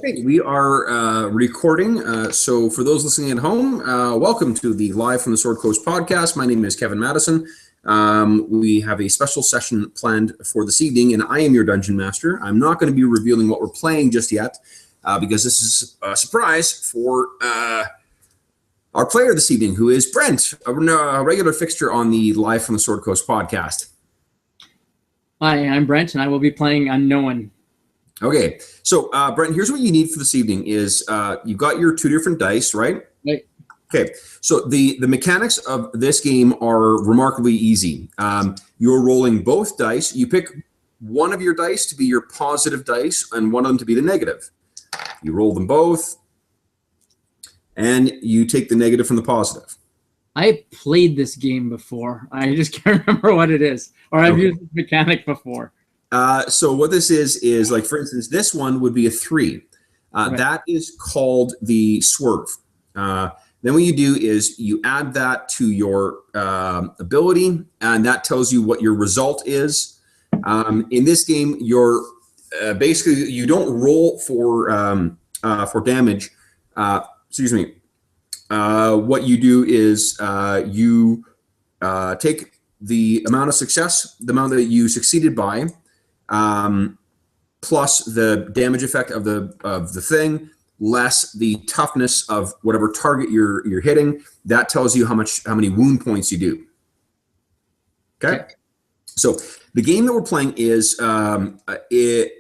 Hey, we are recording. So, for those listening at home, welcome to the Live from the Sword Coast podcast. My name is Kevin Madison. We have a special session planned for this evening, and I am your dungeon master. I'm not going to be revealing what we're playing just yet because this is a surprise for our player this evening, who is Brent, a regular fixture on the Live from the Sword Coast podcast. Hi, I'm Brent, and I will be playing Unknown. Okay, so Brent, here's what you need for this evening is you've got your two different dice, right? Right. Okay, so the mechanics of this game are remarkably easy. You're rolling both dice. You pick one of your dice to be your positive dice and one of them to be the negative. You roll them both, and you take the negative from the positive. I played this game before. I just can't remember what it is, or I've used this mechanic before. So what this is like, for instance, this one would be a 3. Right. That is called the swerve. Then what you do is you add that to your ability, and that tells you what your result is. In this game, you're basically, you don't roll for damage. Excuse me. What you do is you take the amount of success, the amount that you succeeded by, plus the damage effect of the thing, less the toughness of whatever target you're hitting. That tells you how many wound points you do. Okay. So the game that we're playing is it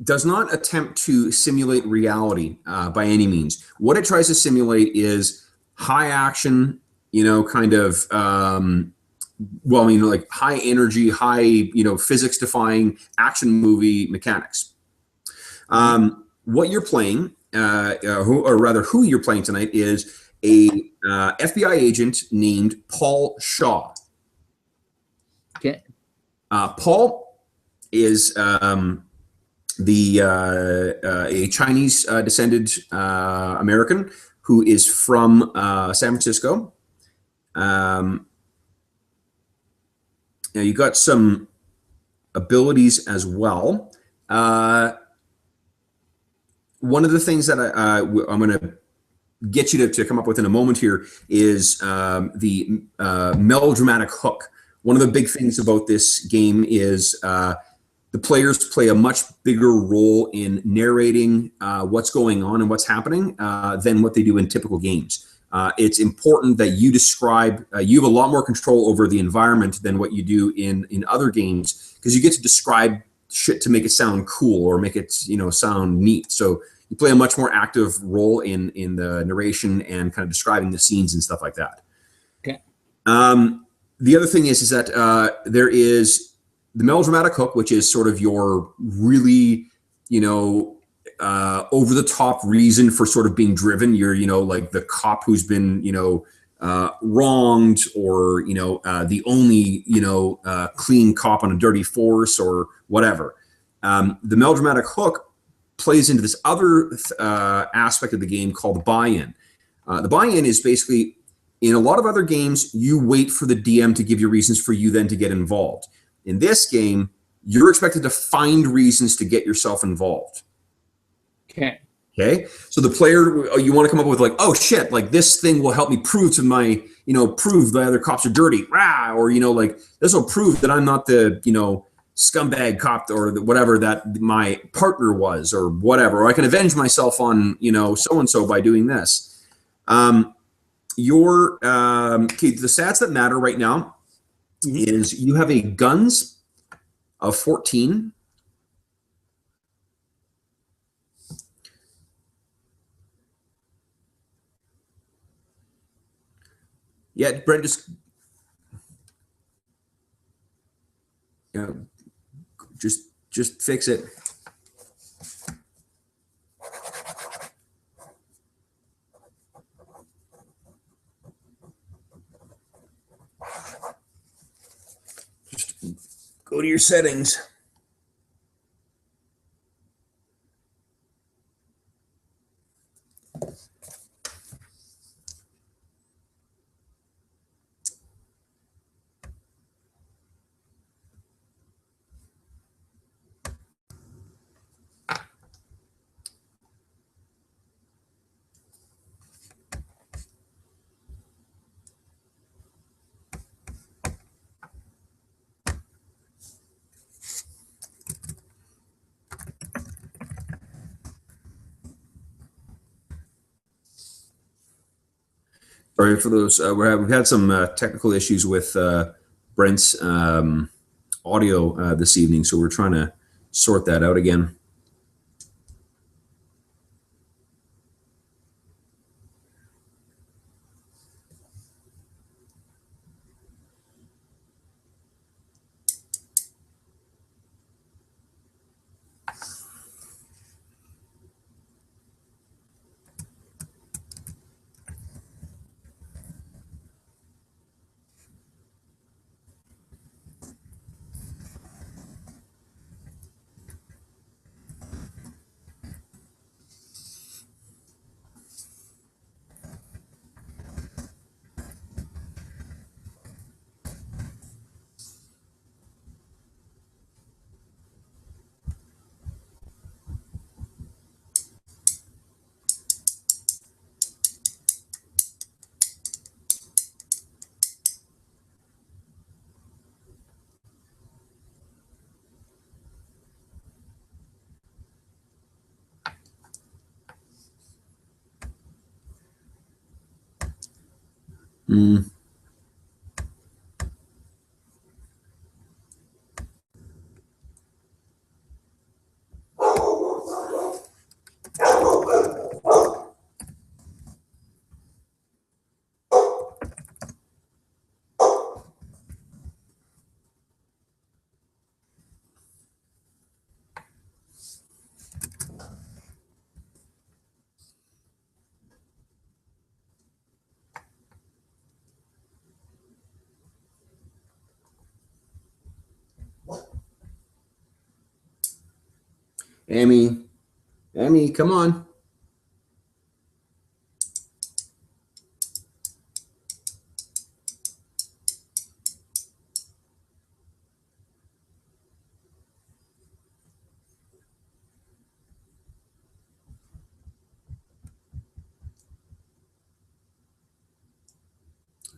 does not attempt to simulate reality by any means. What it tries to simulate is high action, kind of like high energy, high, physics defying action movie mechanics. What you're playing, who you're playing tonight is a FBI agent named Paul Shaw. Okay. Paul is a Chinese descended American who is from San Francisco. You got some abilities as well. One of the things that I'm going to get you to come up with in a moment here is the melodramatic hook. One of the big things about this game is the players play a much bigger role in narrating what's going on and what's happening than what they do in typical games. It's important that you describe, you have a lot more control over the environment than what you do in other games, because you get to describe shit to make it sound cool or make it, sound neat. So you play a much more active role in the narration and kind of describing the scenes and stuff like that. Okay. The other thing is that there is the melodramatic hook, which is sort of your really, over the top reason for sort of being driven. You're, like the cop who's been, wronged, or, the only, clean cop on a dirty force or whatever. The melodramatic hook plays into this other aspect of the game called the buy-in. The buy-in is basically, in a lot of other games, you wait for the DM to give you reasons for you then to get involved. In this game, you're expected to find reasons to get yourself involved. Okay. Okay. So the player, you want to come up with like, oh shit, like this thing will help me prove to my, prove the other cops are dirty, rah, or, like this will prove that I'm not the, scumbag cop or whatever that my partner was, or whatever, or I can avenge myself on, so-and-so by doing this. Okay, the stats that matter right now is you have a guns of 14. Yeah, Brent, just fix it. Just go to your settings. Sorry for those. We've had some technical issues with Brent's audio this evening, so we're trying to sort that out again. Mm. Amy, come on.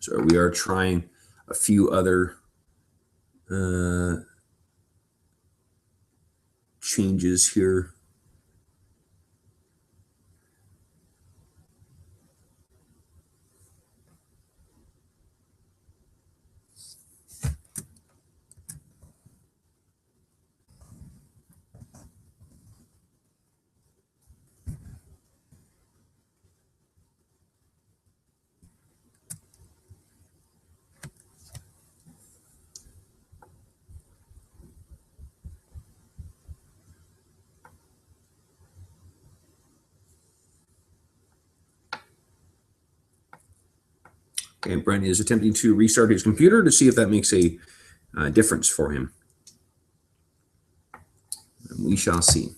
So we are trying a few other changes here. Okay, Brent is attempting to restart his computer to see if that makes a difference for him. And we shall see.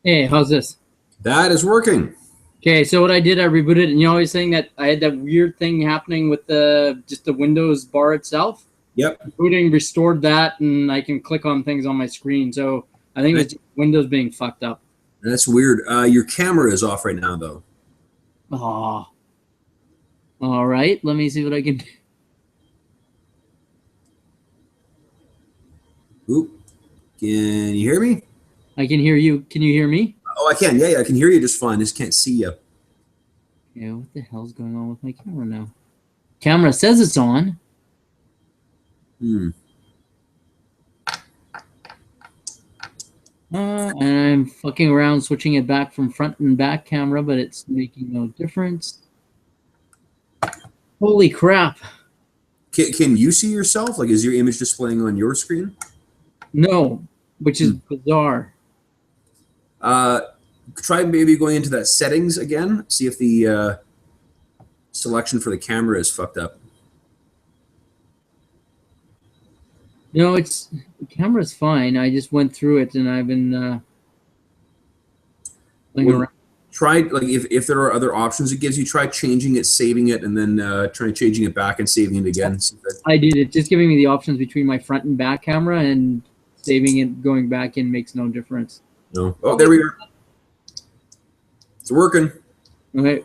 Hey, how's this? That is working. Okay, so what I did, I rebooted, and you always saying that I had that weird thing happening with the just the Windows bar itself. Yep. Rebooting restored that, and I can click on things on my screen. So I think it's Windows being fucked up. That's weird. Your camera is off right now, though. Oh. All right, let me see what I can do. Oop. Can you hear me? I can hear you. Can you hear me? Oh, I can. Yeah, I can hear you just fine. Just can't see you. Yeah, what the hell's going on with my camera now? Camera says it's on. Hmm. And I'm fucking around switching it back from front and back camera, but it's making no difference. Holy crap. Can you see yourself? Like, is your image displaying on your screen? No, which is bizarre. Try maybe going into that settings again. See if the selection for the camera is fucked up. No, it's the camera's fine. I just went through it and I've been playing around. Try, like, if there are other options it gives you, try changing it, saving it, and then try changing it back and saving it again. I did. It's just giving me the options between my front and back camera, and saving it, going back in makes no difference. No. Oh, there we go. It's working. Okay.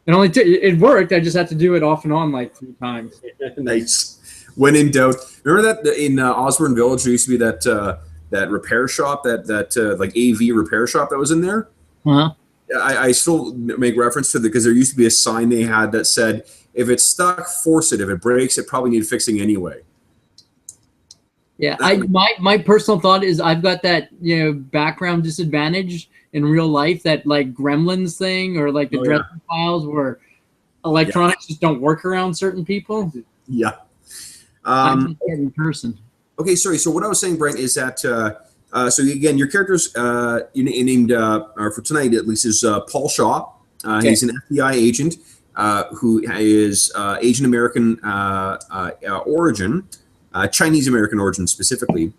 It worked. I just had to do it off and on like 3 times. Nice. When in doubt, remember that in Osborne Village there used to be that repair shop, that like AV repair shop that was in there. Uh-huh. I still make reference to it because there used to be a sign they had that said, "If it's stuck, force it. If it breaks, it probably needs fixing anyway." Yeah, my personal thought is I've got that background disadvantage in real life, that like Gremlins thing or like the Dresden Files, where electronics just don't work around certain people. Yeah. I'm just a certain person. Okay, sorry. So what I was saying, Brent, is that so again, your character's named or for tonight at least is Paul Shaw. He's an FBI agent who is Asian American origin, Chinese American origin specifically.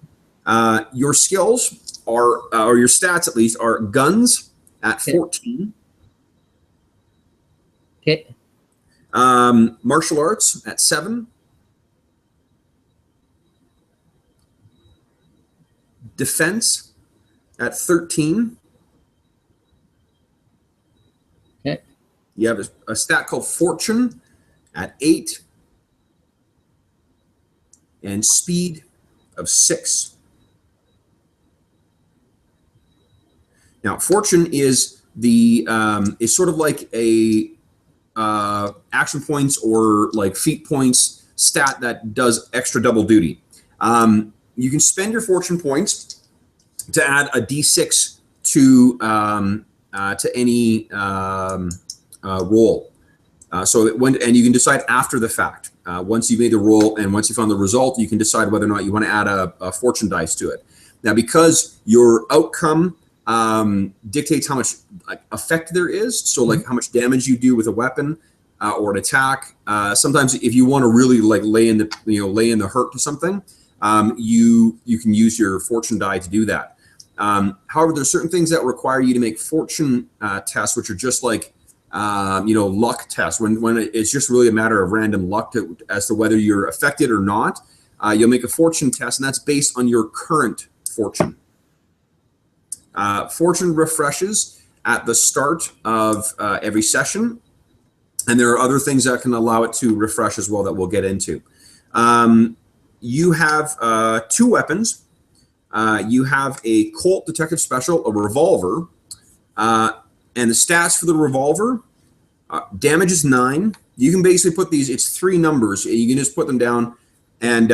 Your skills are, or your stats at least, are guns at 14. Okay. Martial arts at 7. Defense at 13. Okay. You have a stat called Fortune at 8. And speed of 6. Now, Fortune is is sort of like a action points or like feat points stat that does extra double duty. You can spend your Fortune points to add a D6 to any roll. So that and you can decide after the fact. Once you've made the roll and once you found the result, you can decide whether or not you want to add a fortune dice to it. Now, because your outcome dictates how much effect there is, so like how much damage you do with a weapon or an attack. Sometimes, if you want to really like lay in the hurt to something, you can use your fortune die to do that. However, there's certain things that require you to make fortune tests, which are just like luck tests. When it's just really a matter of random luck as to whether you're affected or not. You'll make a fortune test, and that's based on your current fortune. Fortune refreshes at the start of every session, and there are other things that can allow it to refresh as well that we'll get into. You have 2 weapons. You have a Colt Detective Special, a revolver, and the stats for the revolver, damage is 9. You can basically put these, it's 3 numbers, and you can just put them down, and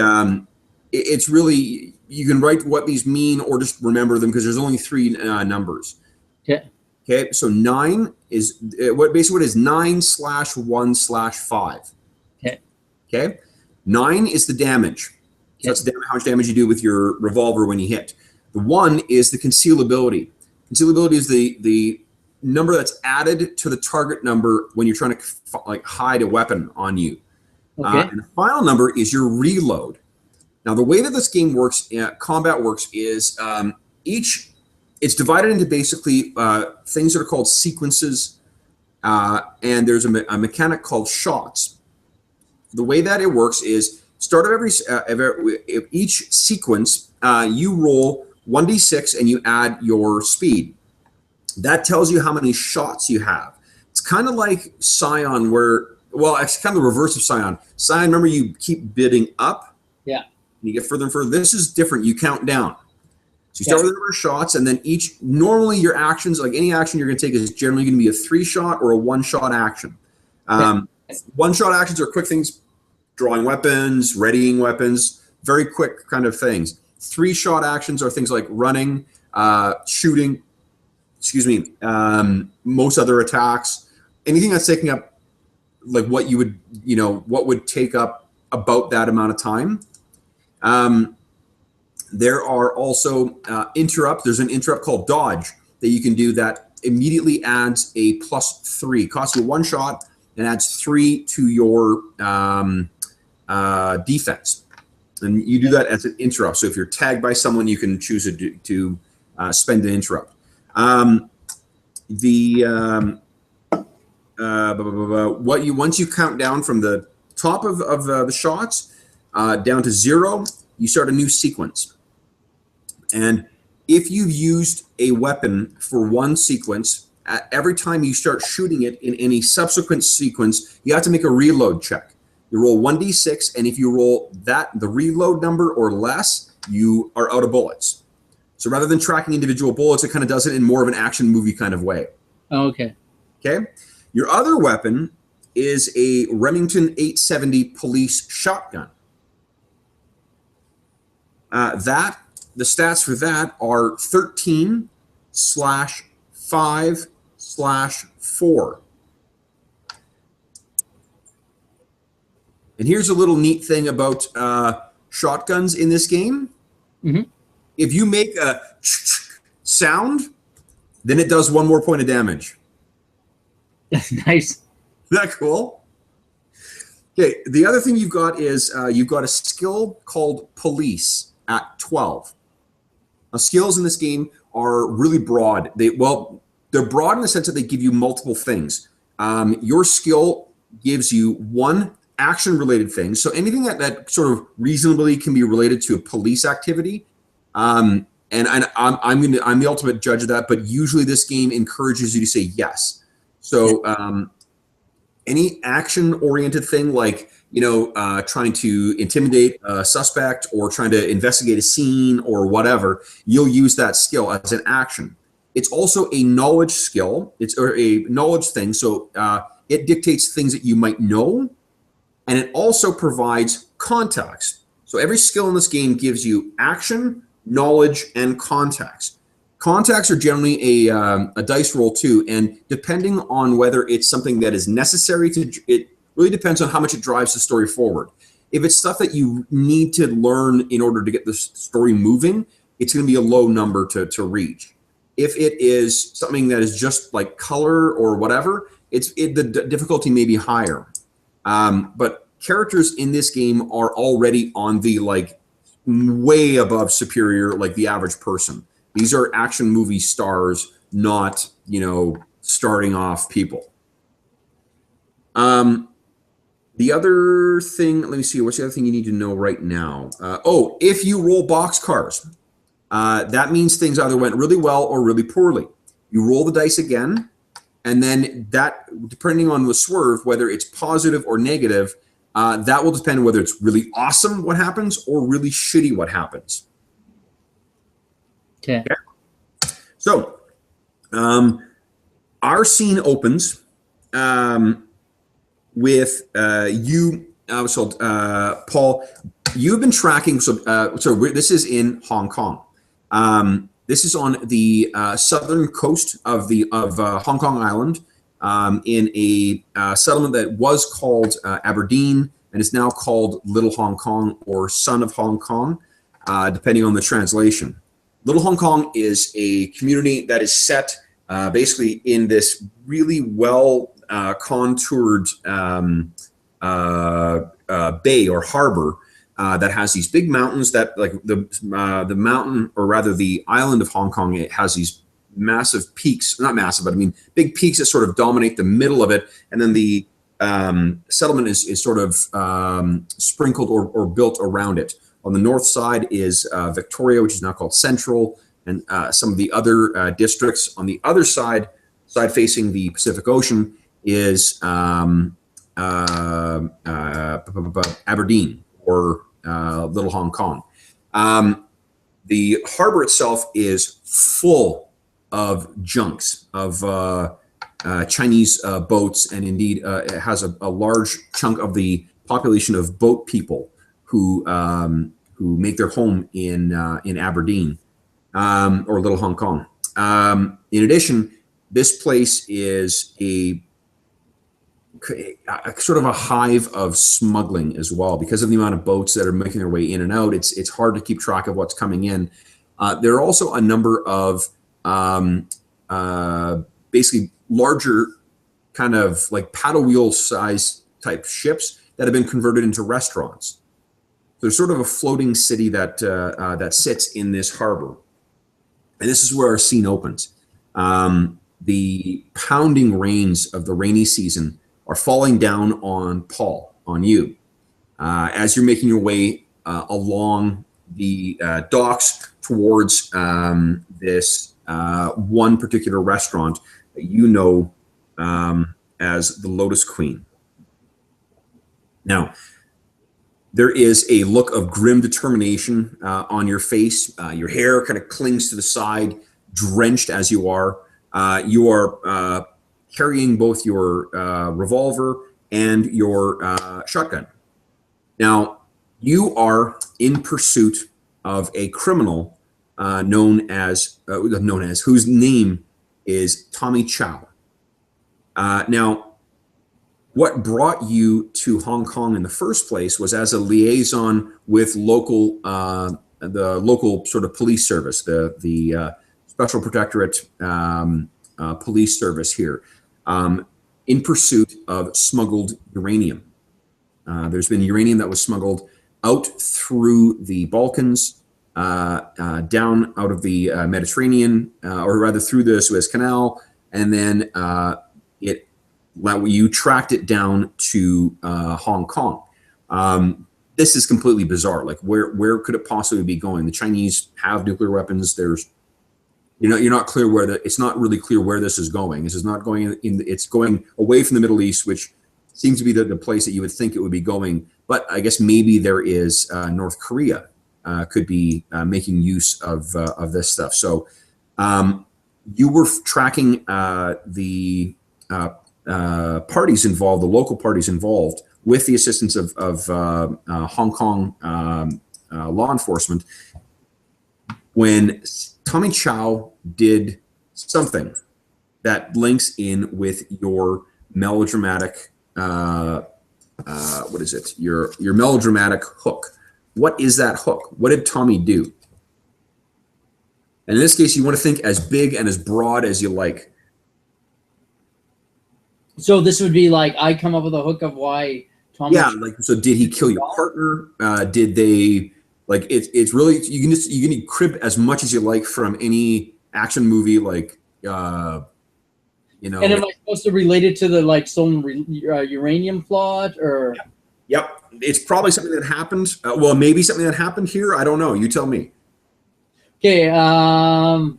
it's really, you can write what these mean or just remember them because there's only 3 numbers. Yeah. Okay, so 9 is, what is 9/1/5. Okay. Okay, 9 is the damage. So that's how much damage you do with your revolver when you hit. The 1 is the concealability. Concealability is the number that's added to the target number when you're trying to hide a weapon on you. Okay. And the final number is your reload. Now, the way that this game works, combat works, is it's divided into basically things that are called sequences, and there's a mechanic called shots. The way that it works is start of each sequence, you roll 1d6 and you add your speed. That tells you how many shots you have. It's kind of like Scion, it's kind of the reverse of Scion. Scion, remember, you keep bidding up. Yeah. You get further and further. This is different. You count down. So you start with the number of shots, and then normally your actions, like any action you're going to take, is generally going to be a 3-shot or a 1-shot action. 1-shot actions are quick things, drawing weapons, readying weapons, very quick kind of things. 3-shot actions are things like running, shooting, most other attacks, anything that's taking up like what would take up about that amount of time. There are also interrupts. There's an interrupt called dodge that you can do that immediately adds a +3. Costs you 1 shot and adds 3 to your defense. And you do that as an interrupt. So if you're tagged by someone, you can choose to spend an interrupt. Once you count down from the top of the shots down to 0, you start a new sequence. And if you've used a weapon for one sequence, every time you start shooting it in any subsequent sequence, you have to make a reload check. You roll 1d6, and if you roll the reload number or less, you are out of bullets. So rather than tracking individual bullets, it kind of does it in more of an action movie kind of way. Oh, okay. Okay. Your other weapon is a Remington 870 police shotgun. The stats for that are 13/5/4. And here's a little neat thing about shotguns in this game. Mm-hmm. If you make a sound, then it does 1 more point of damage. That's nice. Isn't that cool? Okay, the other thing you've got is you've got a skill called Police at 12. Now, skills in this game are really broad. They're broad in the sense that they give you multiple things. Your skill gives you 1 action-related thing. So anything that sort of reasonably can be related to a police activity. And I'm the ultimate judge of that, but usually this game encourages you to say yes. So any action-oriented thing like, trying to intimidate a suspect or trying to investigate a scene or whatever, you'll use that skill as an action. It's also a knowledge skill. It's a knowledge thing. So it dictates things that you might know, and it also provides context. So every skill in this game gives you action, knowledge, and context. Contacts are generally a dice roll too, and depending on whether it's something that is necessary it really depends on how much it drives the story forward. If it's stuff that you need to learn in order to get the story moving, it's going to be a low number to reach. If it is something that is just like color or whatever, the difficulty may be higher. But characters in this game are already on the like way above superior, like the average person. These are action movie stars, not, starting off people. The other thing, let me see, what's the other thing you need to know right now? If you roll boxcars, that means things either went really well or really poorly. You roll the dice again, and then that, depending on the swerve, whether it's positive or negative, that will depend on whether it's really awesome what happens or really shitty what happens. Okay. So, our scene opens with you. Paul, you've been tracking. So this is in Hong Kong. This is on the southern coast of Hong Kong Island, in a settlement that was called Aberdeen and is now called Little Hong Kong or Son of Hong Kong, depending on the translation. Little Hong Kong is a community that is set basically in this really well contoured bay or harbor that has these big mountains that, like the mountain, or rather the island of Hong Kong, it has these massive peaks, not massive, but I mean big peaks that sort of dominate the middle of it. And then the settlement is sort of sprinkled or built around it. On the north side is Victoria, which is now called Central, and some of the other districts. On the other side facing the Pacific Ocean, is Aberdeen, or Little Hong Kong. The harbor itself is full of junks, of Chinese boats, and indeed it has a large chunk of the population of boat people who make their home in Aberdeen, or Little Hong Kong. In addition, this place is a sort of a hive of smuggling as well, because of the amount of boats that are making their way in and out. It's hard to keep track of what's coming in. There are also a number of basically larger, kind of like paddle wheel size type ships that have been converted into restaurants. There's sort of a floating city that sits in this harbor, and this is where our scene opens. The pounding rains of the rainy season are falling down on Paul, on you, as you're making your way along the docks towards this one particular restaurant that you know as the Lotus Queen. Now, there is a look of grim determination on your face. Your hair kind of clings to the side, drenched as you are. You are carrying both your revolver and your shotgun. Now, you are in pursuit of a criminal whose name is Tommy Chow. Now, what brought you to Hong Kong in the first place was as a liaison with the local sort of police service, the Special Protectorate police service here, in pursuit of smuggled uranium. There's been uranium that was smuggled out through the Balkans, down out of the Mediterranean, or rather through the Suez Canal, and then you tracked it down to Hong Kong. This is completely bizarre. Like, where could it possibly be going? The Chinese have nuclear weapons. There's, you're not clear it's not really clear where this is going. This is not going it's going away from the Middle East, which seems to be the place that you would think it would be going. But I guess maybe there is North Korea could be making use of this stuff. So you were tracking the parties involved, the local parties involved, with the assistance of Hong Kong law enforcement, when Tommy Chow did something that links in with your melodramatic, what is it? Your melodramatic hook. What is that hook? What did Tommy do? And in this case, you want to think as big and as broad as you like. So this would be like I come up with a hook of why Tommy. Yeah, like so. Did he kill your partner? Did they like? It's really you can crib as much as you like from any action movie, like you know. And am I supposed to relate it to the like stolen uranium plot or? Yep, it's probably something that happened. Well, maybe something that happened here. I don't know. You tell me. Okay. I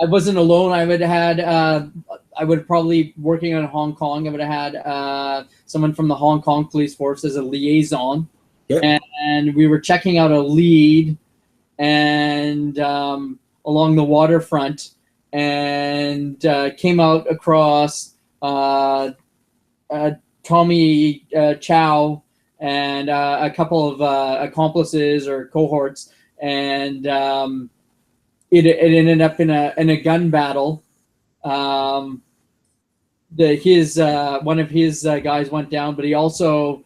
wasn't alone. I would have had. I would probably working on Hong Kong. I would have had someone from the Hong Kong police force as a liaison, and we were checking out a lead, and along the waterfront, and came out across Tommy Chow and a couple of accomplices or cohorts, and it ended up in a gun battle. One of his guys went down, but he also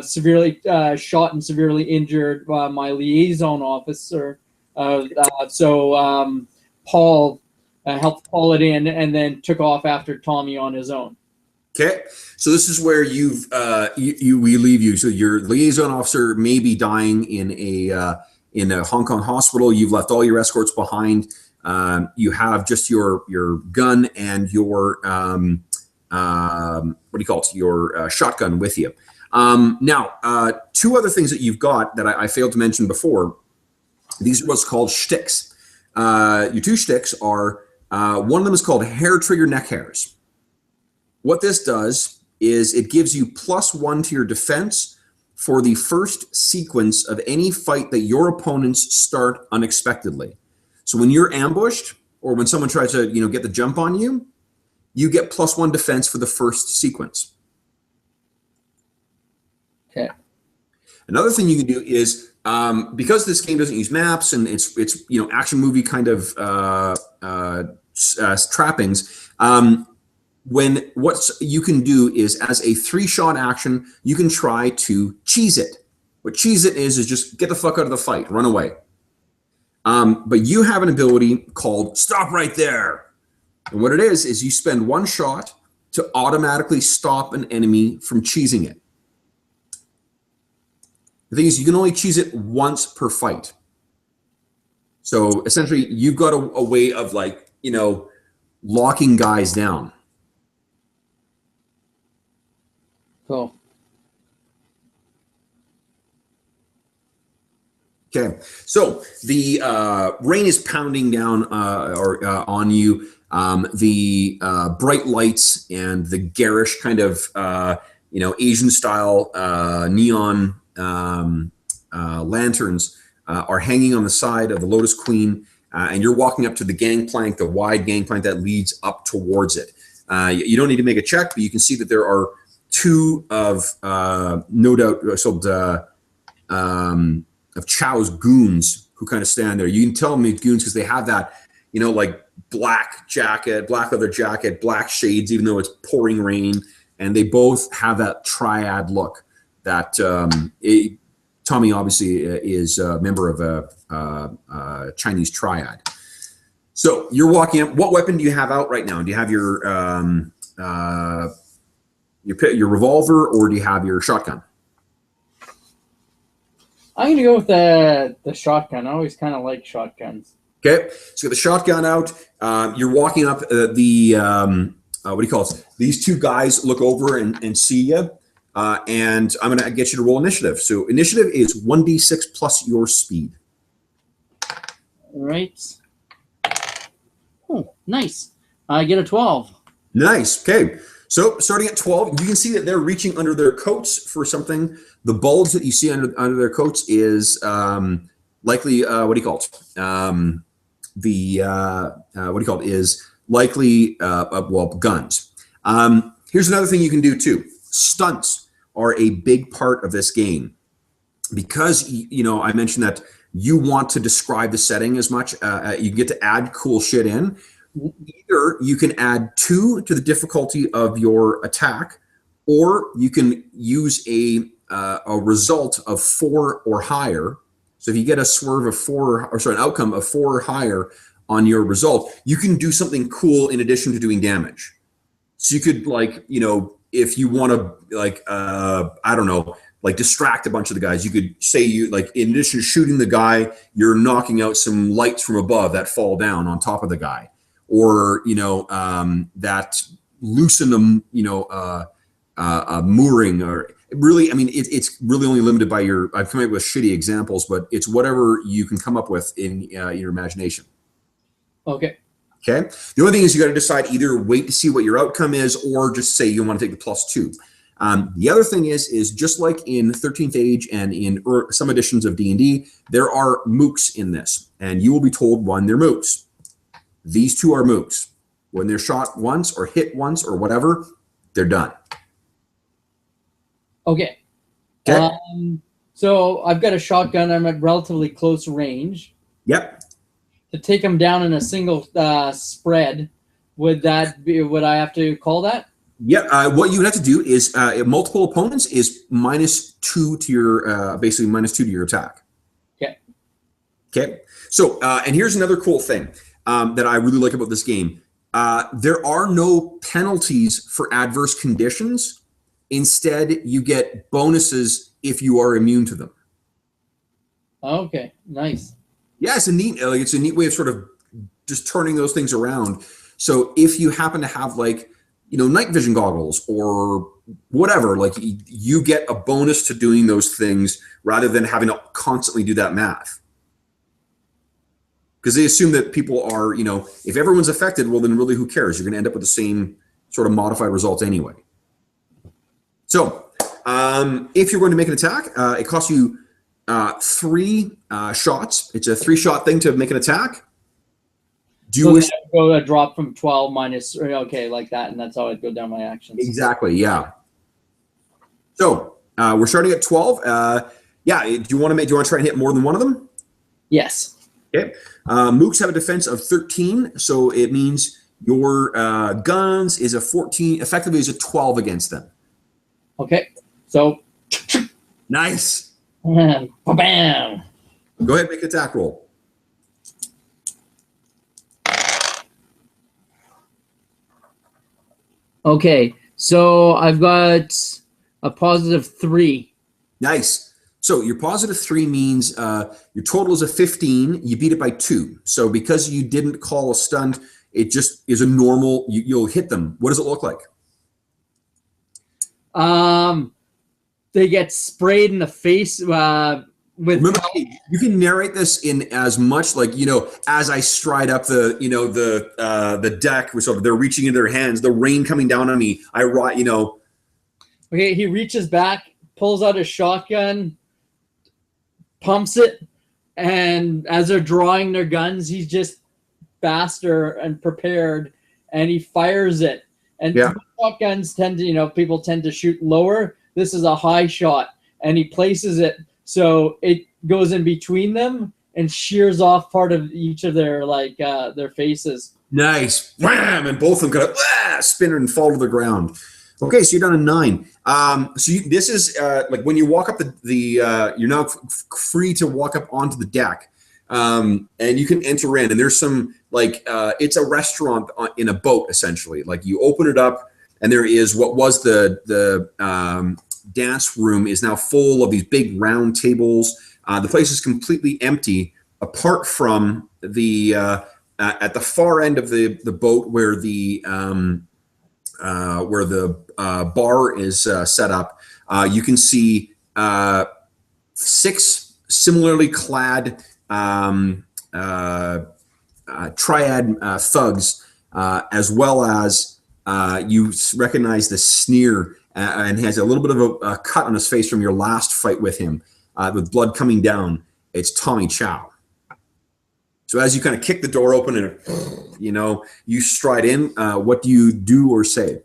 severely shot and severely injured my liaison officer. So Paul helped pull it in and then took off after Tommy on his own. Okay, so this is where we leave you. So your liaison officer may be dying in a Hong Kong hospital. You've left all your escorts behind. You have just your gun and your what do you call it? Your shotgun with you. Now, two other things that you've got that I failed to mention before. These are what's called shticks. Your two shticks are one of them is called hair trigger neck hairs. What this does is it gives you +1 to your defense for the first sequence of any fight that your opponents start unexpectedly. So when you're ambushed or when someone tries to, get the jump on you, you get +1 defense for the first sequence. Okay. Another thing you can do is because this game doesn't use maps and it's action movie kind of trappings. What you can do is as a 3-shot action, you can try to cheese it. What cheese it is just get the fuck out of the fight, run away. But you have an ability called Stop Right There. And what it is you spend 1 shot to automatically stop an enemy from cheesing it. The thing is, you can only cheese it once per fight. So essentially, you've got a way of locking guys down. Cool. Okay, so the rain is pounding down on you. The bright lights and the garish kind of Asian style neon lanterns are hanging on the side of the Lotus Queen, and you're walking up to the gangplank, the wide gangplank that leads up towards it. You don't need to make a check, but you can see that there are 2 of no doubt of Chow's goons who kind of stand there. You can tell them they're goons because they have that, like black leather jacket, black shades, even though it's pouring rain, and they both have that triad look. That Tommy obviously is a member of a Chinese triad. So you're walking up. What weapon do you have out right now? Do you have your revolver or do you have your shotgun? I'm gonna go with the shotgun. I always kind of like shotguns. Okay, so you got the shotgun out. You're walking up. What do you call it? These 2 guys look over and see you. And I'm going to get you to roll initiative. So initiative is 1d6 plus your speed. All right. Oh, nice. I get a 12. Nice. Okay. So starting at 12, you can see that they're reaching under their coats for something. The bulge that you see under their coats is likely, what do you call it? Is likely, guns. Here's another thing you can do too. Stunts are a big part of this game because I mentioned that you want to describe the setting as much. You get to add cool shit in. Either you can add 2 to the difficulty of your attack, or you can use a result of 4 or higher. So if you get a swerve of 4, or sorry, an outcome of 4 or higher on your result, you can do something cool in addition to doing damage. So you could, like, you know, if you want to, like, I don't know, like distract a bunch of the guys, you could say, you, like, in addition to shooting the guy, you're knocking out some lights from above that fall down on top of the guy, or, you know, that loosen them, you know, mooring, or really, I mean, it's really only limited by your, I've come up with shitty examples, but it's whatever you can come up with in your imagination. Okay. Okay. The only thing is you got to decide, either wait to see what your outcome is, or just say you want to take the +2. The other thing is just like in 13th Age and in some editions of D&D, there are mooks in this, and you will be told when they're mooks. These 2 are mooks. When they're shot once or hit once or whatever, they're done. Okay. Okay. So I've got a shotgun. I'm at relatively close range. Yep. To take them down in a single spread, would I have to call that? Yeah. What you would have to do is multiple opponents is -2 to your basically -2 to your attack. Okay. Okay. So and here's another cool thing that I really like about this game. There are no penalties for adverse conditions. Instead, you get bonuses if you are immune to them. Okay. Nice. Yeah, it's a neat way of sort of just turning those things around. So if you happen to have, like, you know, night vision goggles or whatever, like, you get a bonus to doing those things rather than having to constantly do that math. Because they assume that people are, you know, if everyone's affected, well, then really who cares? You're going to end up with the same sort of modified results anyway. So if you're going to make an attack, it costs you 3 shots. It's a 3-shot thing to make an attack. Do you so wish go a drop from 12 minus, okay, like that, and that's how I'd go down my actions. Exactly, yeah. So we're starting at 12. Yeah, do you want to try and hit more than one of them? Yes. Okay. Mooks have a defense of 13, so it means your guns is a 14, effectively is a 12 against them. Okay. So nice. Bam. Go ahead and make an attack roll. Okay, so I've got a +3. Nice. So your +3 means your total is a 15. You beat it by 2. So because you didn't call a stunt, it just is a normal. You'll hit them. What does it look like? They get sprayed in the face with. Remember, you can narrate this in as much, like, you know, as I stride up the, you know, the deck, which they're reaching into their hands, the rain coming down on me. You know. Okay, he reaches back, pulls out a shotgun, pumps it, and as they're drawing their guns, he's just faster and prepared, and he fires it. And yeah. Shotguns tend to, you know, people tend to shoot lower. This is a high shot, and he places it so it goes in between them and shears off part of each of their, like, their faces. Nice. Wham! And both of them kind of spin and fall to the ground. Okay, so you're down to 9. So this is like when you walk up you're now free to walk up onto the deck, and you can enter in. And there's some, like, it's a restaurant in a boat, essentially. Like, you open it up, and there is what was the dance room is now full of these big round tables. The place is completely empty, apart from the at the far end of the boat where the bar is set up. You can see 6 similarly clad triad thugs, as well as you recognize the sneer, and has a little bit of a cut on his face from your last fight with him, with blood coming down. It's Tommy Chow. So as you kind of kick the door open and, you know, you stride in, what do you do or say?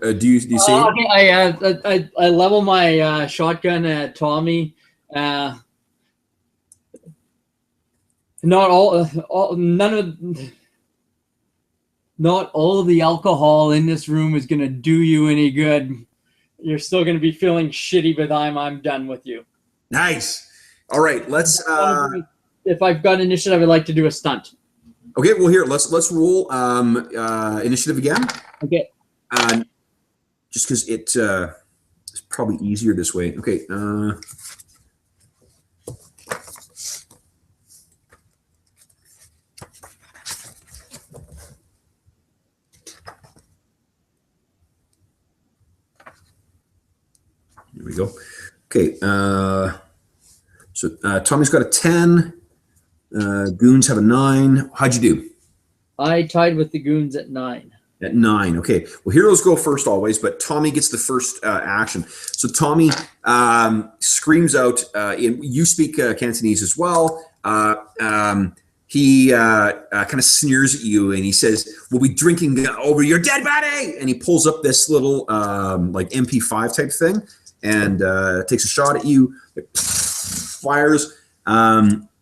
Do you say it? Okay, I level my shotgun at Tommy. Not all of the alcohol in this room is gonna do you any good. You're still gonna be feeling shitty by the time I'm done with you. Nice. All right, let's. If I've got initiative, I'd like to do a stunt. Okay, well here let's roll initiative again. Okay. Just because it's probably easier this way. Okay. Here we go. Okay. So Tommy's got a 10. Goons have a 9. How'd you do? I tied with the goons at 9. At 9. Okay. Well, heroes go first always, but Tommy gets the first action. So Tommy screams out. You speak Cantonese as well. He kind of sneers at you and he says, "We'll be drinking over your dead body." And he pulls up this little like MP5 type thing and takes a shot at you. It fires.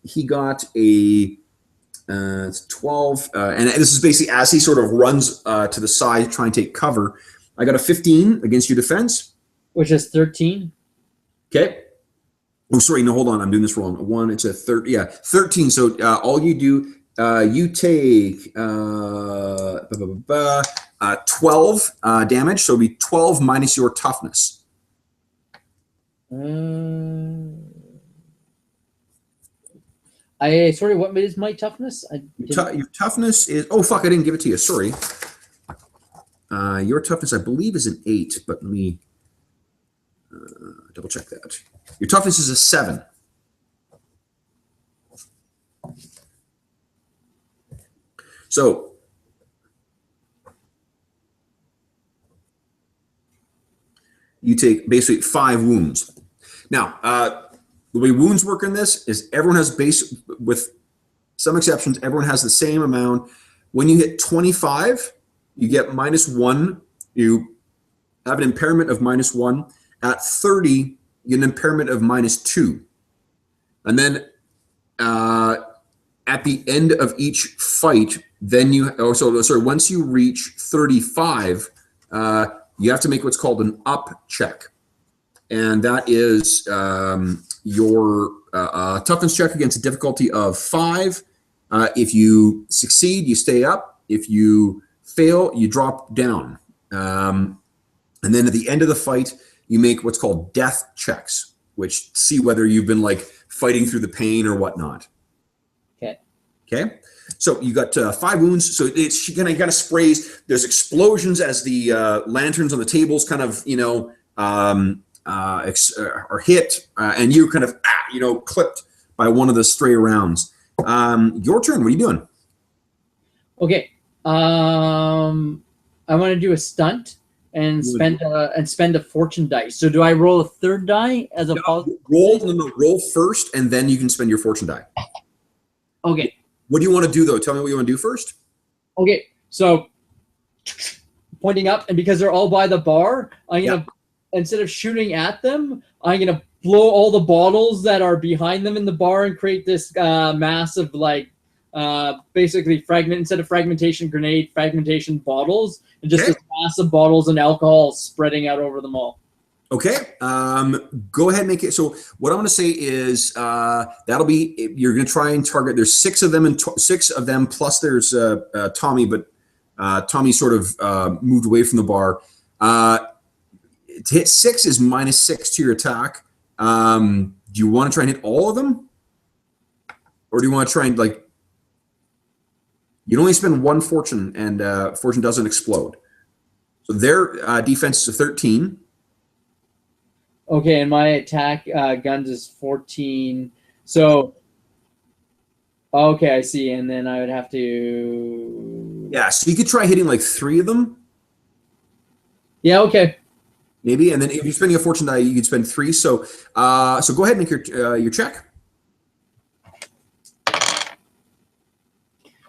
He got a it's 12, and this is basically as he sort of runs to the side, trying to take cover. I got a 15 against your defense, which is 13. Okay. Oh, sorry. No, hold on. I'm doing this wrong. 1. It's a 30. Yeah, 13. So all you do, you take 12 damage. So it'll be 12 minus your toughness. Sorry, what is my toughness? Your toughness is, oh fuck, I didn't give it to you. Sorry. Your toughness, I believe, is an 8, but let me double check that. Your toughness is a 7. So you take basically 5 wounds. Now, the way wounds work in this is everyone has base, with some exceptions, everyone has the same amount. When you hit 25, you get -1. You have an impairment of -1. At 30, you get an impairment of -2. And then at the end of each fight, then you, once you reach 35, you have to make what's called an up check. And that is your toughness check against a difficulty of 5. If you succeed, you stay up. If you fail, you drop down. And then at the end of the fight, you make what's called death checks, which see whether you've been like fighting through the pain or whatnot. Okay. Okay. So you got 5 wounds. So it's kind of sprays. There's explosions as the lanterns on the tables kind of, are hit, and you kind of, clipped by one of the stray rounds. Your turn. What are you doing? Okay. I want to do a stunt and spend a fortune dice. So do I roll a 3rd die as a positive? Roll first, and then you can spend your fortune die. Okay. What do you want to do though? Tell me what you want to do first. Okay. So pointing up, and because they're all by the bar, I'm gonna. Instead of shooting at them, I'm going to blow all the bottles that are behind them in the bar and create this massive, basically instead of fragmentation grenade, fragmentation bottles, and just this massive bottles and alcohol spreading out over them all. Okay. Go ahead and make it. So what I'm going to say is that'll be, you're going to try and target, there's 6 of them, and 6 of them, plus there's Tommy, but Tommy sort of moved away from the bar. To hit 6 is -6 to your attack. Do you want to try and hit all of them? Or do you want to try and you'd only spend 1 fortune, and fortune doesn't explode. So their defense is a 13. Okay, and my attack guns is 14. So, okay, I see. And then I would have to... Yeah, so you could try hitting 3 of them. Yeah, okay. Maybe, and then if you're spending a fortune die, you can spend 3. So, so go ahead and make your check.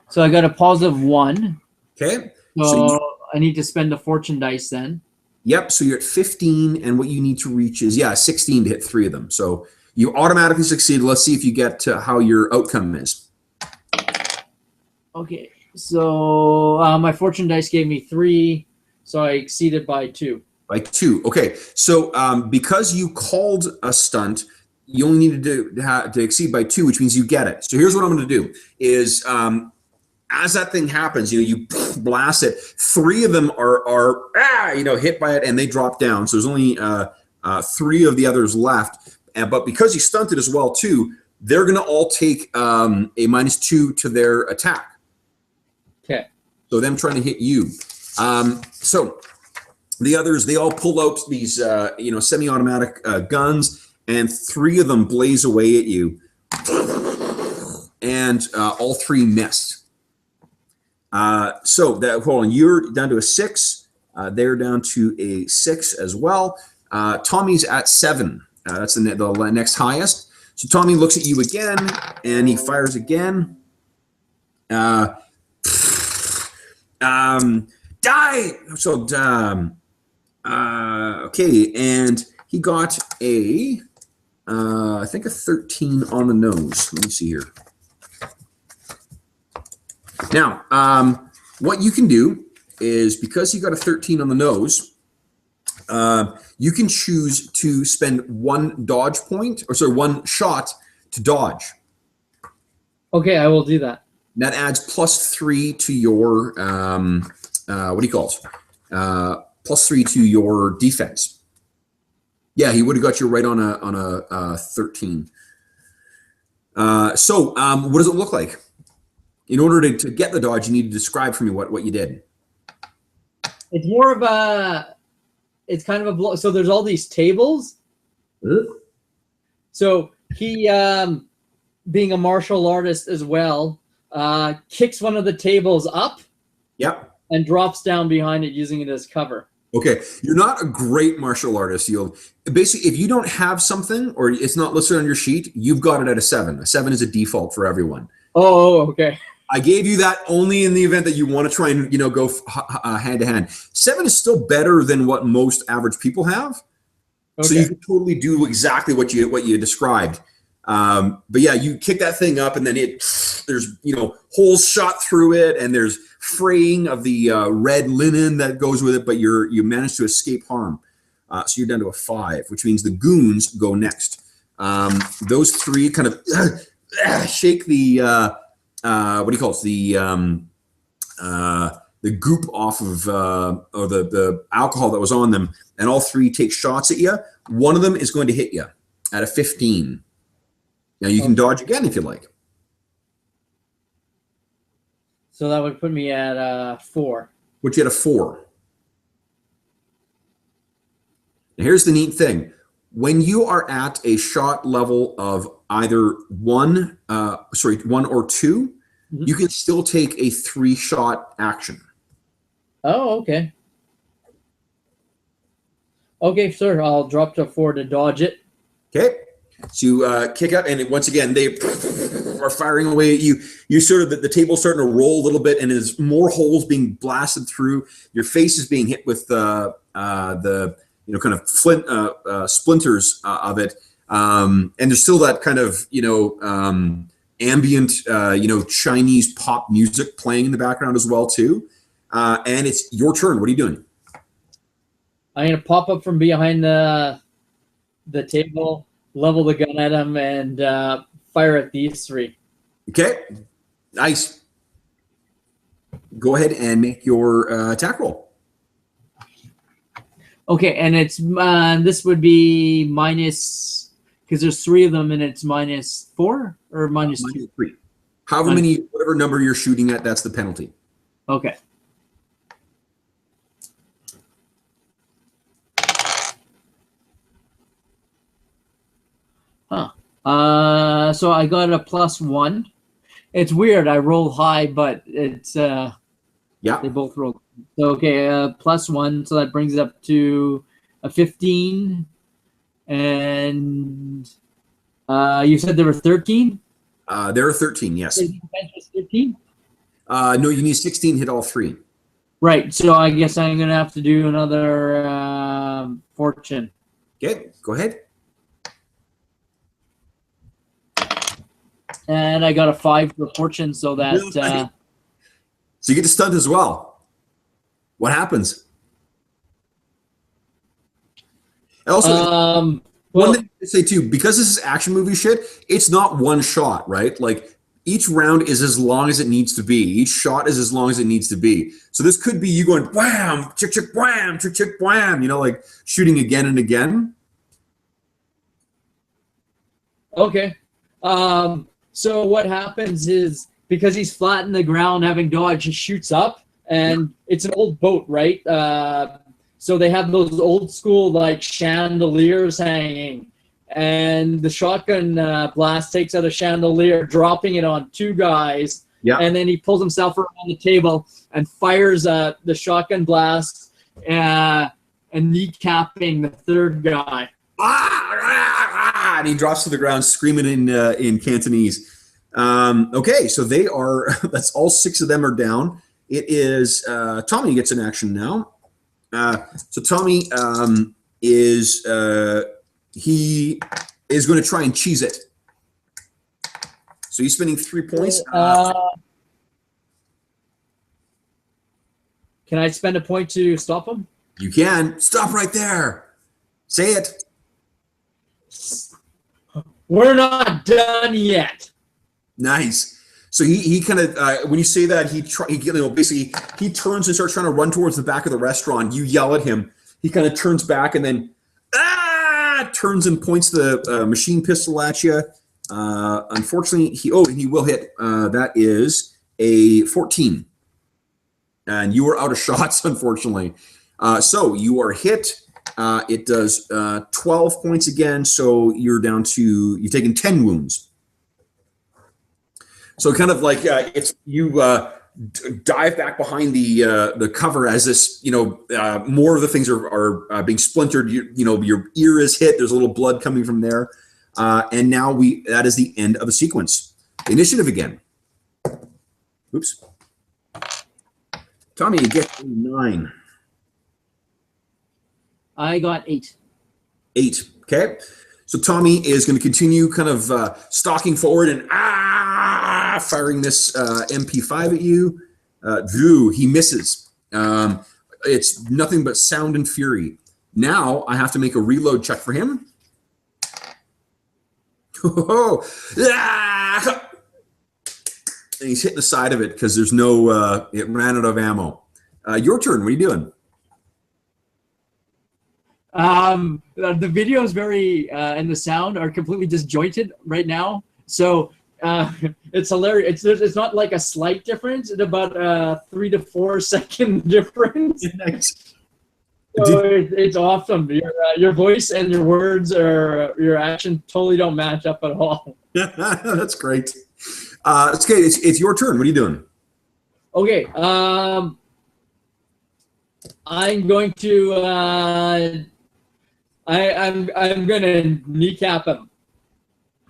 So I got a +1. Okay. So I need to spend a fortune dice then. Yep. So you're at 15, and what you need to reach is 16 to hit 3 of them. So you automatically succeed. Let's see if you get to how your outcome is. Okay. So my fortune dice gave me 3, so I exceeded by 2. By 2. Okay. So because you called a stunt, you only needed to exceed by 2, which means you get it. So here's what I'm going to do: is as that thing happens, you blast it. 3 of them are hit by it, and they drop down. So there's only 3 of the others left. But because you stunted as well too, they're going to all take a -2 to their attack. Okay. So them trying to hit you. So the others, they all pull out these semi-automatic guns, and 3 of them blaze away at you, and all 3 missed. So that, hold on, you're down to a 6. They're down to a 6 as well. Tommy's at 7. That's the next highest. So Tommy looks at you again, and he fires again. Die! So, okay, and he got I think a 13 on the nose. Let me see here. Now, what you can do is, because he got a 13 on the nose, you can choose to spend 1 dodge point, or sorry, 1 shot to dodge. Okay, I will do that. That adds +3 to your what do you call it? +3 to your defense. Yeah, he would have got you right on a 13. So what does it look like? In order to get the dodge, you need to describe for me what you did. It's more of it's kind of a blow. So there's all these tables. So he, being a martial artist as well, kicks one of the tables up. Yep. And drops down behind it, using it as cover. Okay, you're not a great martial artist. You'll basically, if you don't have something or it's not listed on your sheet, you've got it at a 7. A 7 is a default for everyone. Oh, okay. I gave you that only in the event that you want to try and go hand to hand. 7 is still better than what most average people have. Okay. So you can totally do exactly what you described. But yeah, you kick that thing up, and then there's holes shot through it, and there's fraying of the red linen that goes with it, but you manage to escape harm. So you're down to a 5, which means the goons go next. Those 3 kind of shake the what do you call it? The goop off of or the alcohol that was on them, and all 3 take shots at you. One of them is going to hit you at a 15. Now you can dodge again if you like. So that would put me at 4. Put you at a 4. Now here's the neat thing. When you are at a shot level of either 1 or 2, you can still take a 3-shot action. Oh, okay. Okay, sir. I'll drop to 4 to dodge it. Okay. So you kick out, and once again, they are firing away at you. You sort of, the table's starting to roll a little bit, and there's more holes being blasted through. Your face is being hit with the kind of flint splinters of it. And there's still that kind of, ambient, Chinese pop music playing in the background as well, too. And it's your turn. What are you doing? I'm going to pop up from behind the table, level the gun at him, and fire at these 3. Okay. Nice. Go ahead and make your attack roll. Okay, and it's this would be minus, because there's 3 of them, and it's -4 or -2? -3. However many, whatever number you're shooting at, that's the penalty. Okay. So I got a +1. It's weird. I roll high, but it's yeah. They both roll. So, okay, +1. So that brings it up to a 15. And you said there were 13? There are 13, yes. 13? No, you need 16 to hit all 3. Right. So I guess I'm gonna have to do another fortune. Okay, go ahead. And I got a 5 for fortune, so that. So you get to stunt as well. What happens? And also, one thing to say too, because this is action movie shit, it's not one shot, right? Like each round is as long as it needs to be. Each shot is as long as it needs to be. So this could be you going wham, chick, chick, wham, chick, chick, wham. You know, like shooting again and again. Okay. So what happens is, because he's flat in the ground having dodged, he shoots up, and it's an old boat, right? So they have those old school like chandeliers hanging, and the shotgun blast takes out a chandelier, dropping it on 2 guys. Yeah. And then he pulls himself around the table and fires the shotgun blast, and kneecapping the 3rd guy. And he drops to the ground screaming in Cantonese. Okay, so they are, that's all 6 of them are down. It is Tommy gets an action now. So Tommy is he is going to try and cheese it. So he's spending 3 points. Can I spend a point to stop him? You can. Stop right there. Say it. We're not done yet. Nice. So he kind of when you say that he basically he turns and starts trying to run towards the back of the restaurant. You yell at him. He kind of turns back and then turns and points the machine pistol at you. Unfortunately, he will hit. That is a 14, and you are out of shots. Unfortunately, so you are hit. It does 12 points again, so you're taking 10 wounds. So kind of like it's you dive back behind the cover as this, more of the things are being splintered. Your ear is hit. There's a little blood coming from there, and now that is the end of the sequence. Initiative again. Oops. Tommy, you get 9. I got 8. 8. Okay. So Tommy is going to continue kind of stalking forward and firing this MP5 at you. Drew, he misses. It's nothing but sound and fury. Now I have to make a reload check for him. And he's hitting the side of it because there's no, it ran out of ammo. Your turn. What are you doing? The video is very and the sound are completely disjointed right now, so it's hilarious. It's not like a slight difference; it's about a 3 to 4 second difference. Nice. So it's awesome. Your voice and your words or your action totally don't match up at all. That's great. It's okay. It's your turn. What are you doing? Okay. I'm going to. I'm gonna kneecap him.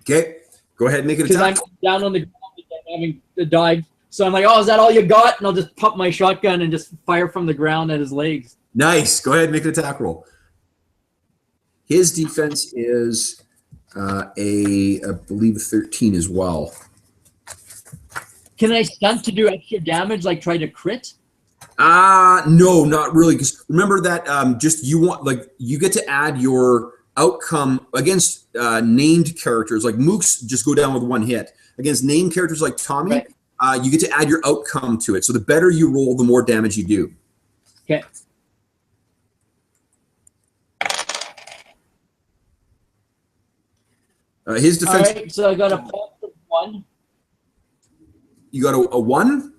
Okay, go ahead and make it attack. Because I'm down on the ground again, having died. So I'm like, oh, is that all you got? And I'll just pop my shotgun and just fire from the ground at his legs. Nice. Go ahead and make an attack roll. His defense is I believe 13 as well. Can I stunt to do extra damage, like try to crit? No, not really. Because remember that you get to add your outcome against named characters. Like Mooks just go down with 1 hit. Against named characters like Tommy, right. You get to add your outcome to it. So the better you roll, the more damage you do. Okay. His defense. All right, so I got a 1. You got a 1?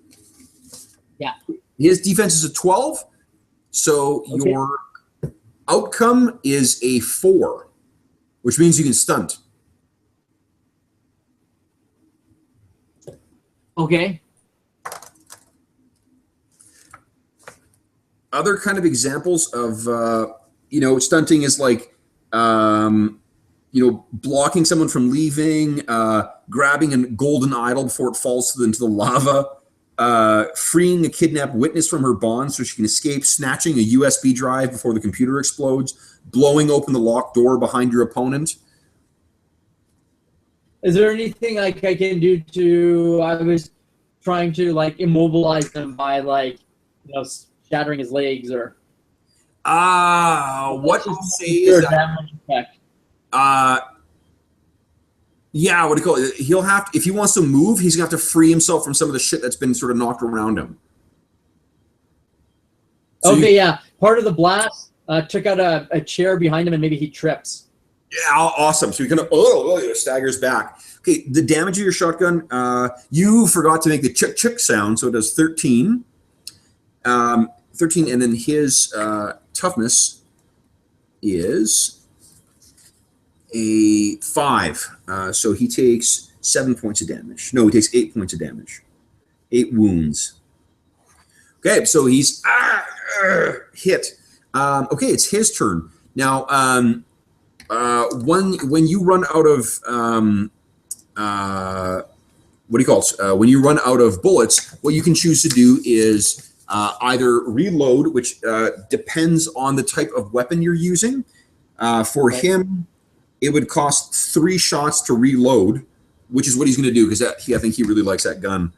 Yeah. His defense is a 12. So okay. Your outcome is a 4, which means you can stunt. Okay. Other kind of examples of, stunting is like, blocking someone from leaving, grabbing a golden idol before it falls into the lava. freeing a kidnapped witness from her bonds so she can escape, snatching a USB drive before the computer explodes, blowing open the locked door behind your opponent. Is there anything like I can do to? I was trying to like immobilize him by like shattering his legs or. What I'll say is that, yeah, what do you call it? He'll have to, if he wants to move, he's gonna have to free himself from some of the shit that's been sort of knocked around him. So okay, yeah. Part of the blast took out a chair behind him, and maybe he trips. Yeah, awesome. So he kind of staggers back. Okay, the damage of your shotgun, you forgot to make the chick chick sound, so it does 13. 13, and then his toughness is a 5. So he takes 7 points of damage. No, he takes 8 points of damage. 8 wounds. Okay, so he's hit. Okay, it's his turn. Now, when you run out of what do you call it? When you run out of bullets, what you can choose to do is either reload, which depends on the type of weapon you're using. For him, it would cost 3 shots to reload, which is what he's going to do because I think he really likes that gun.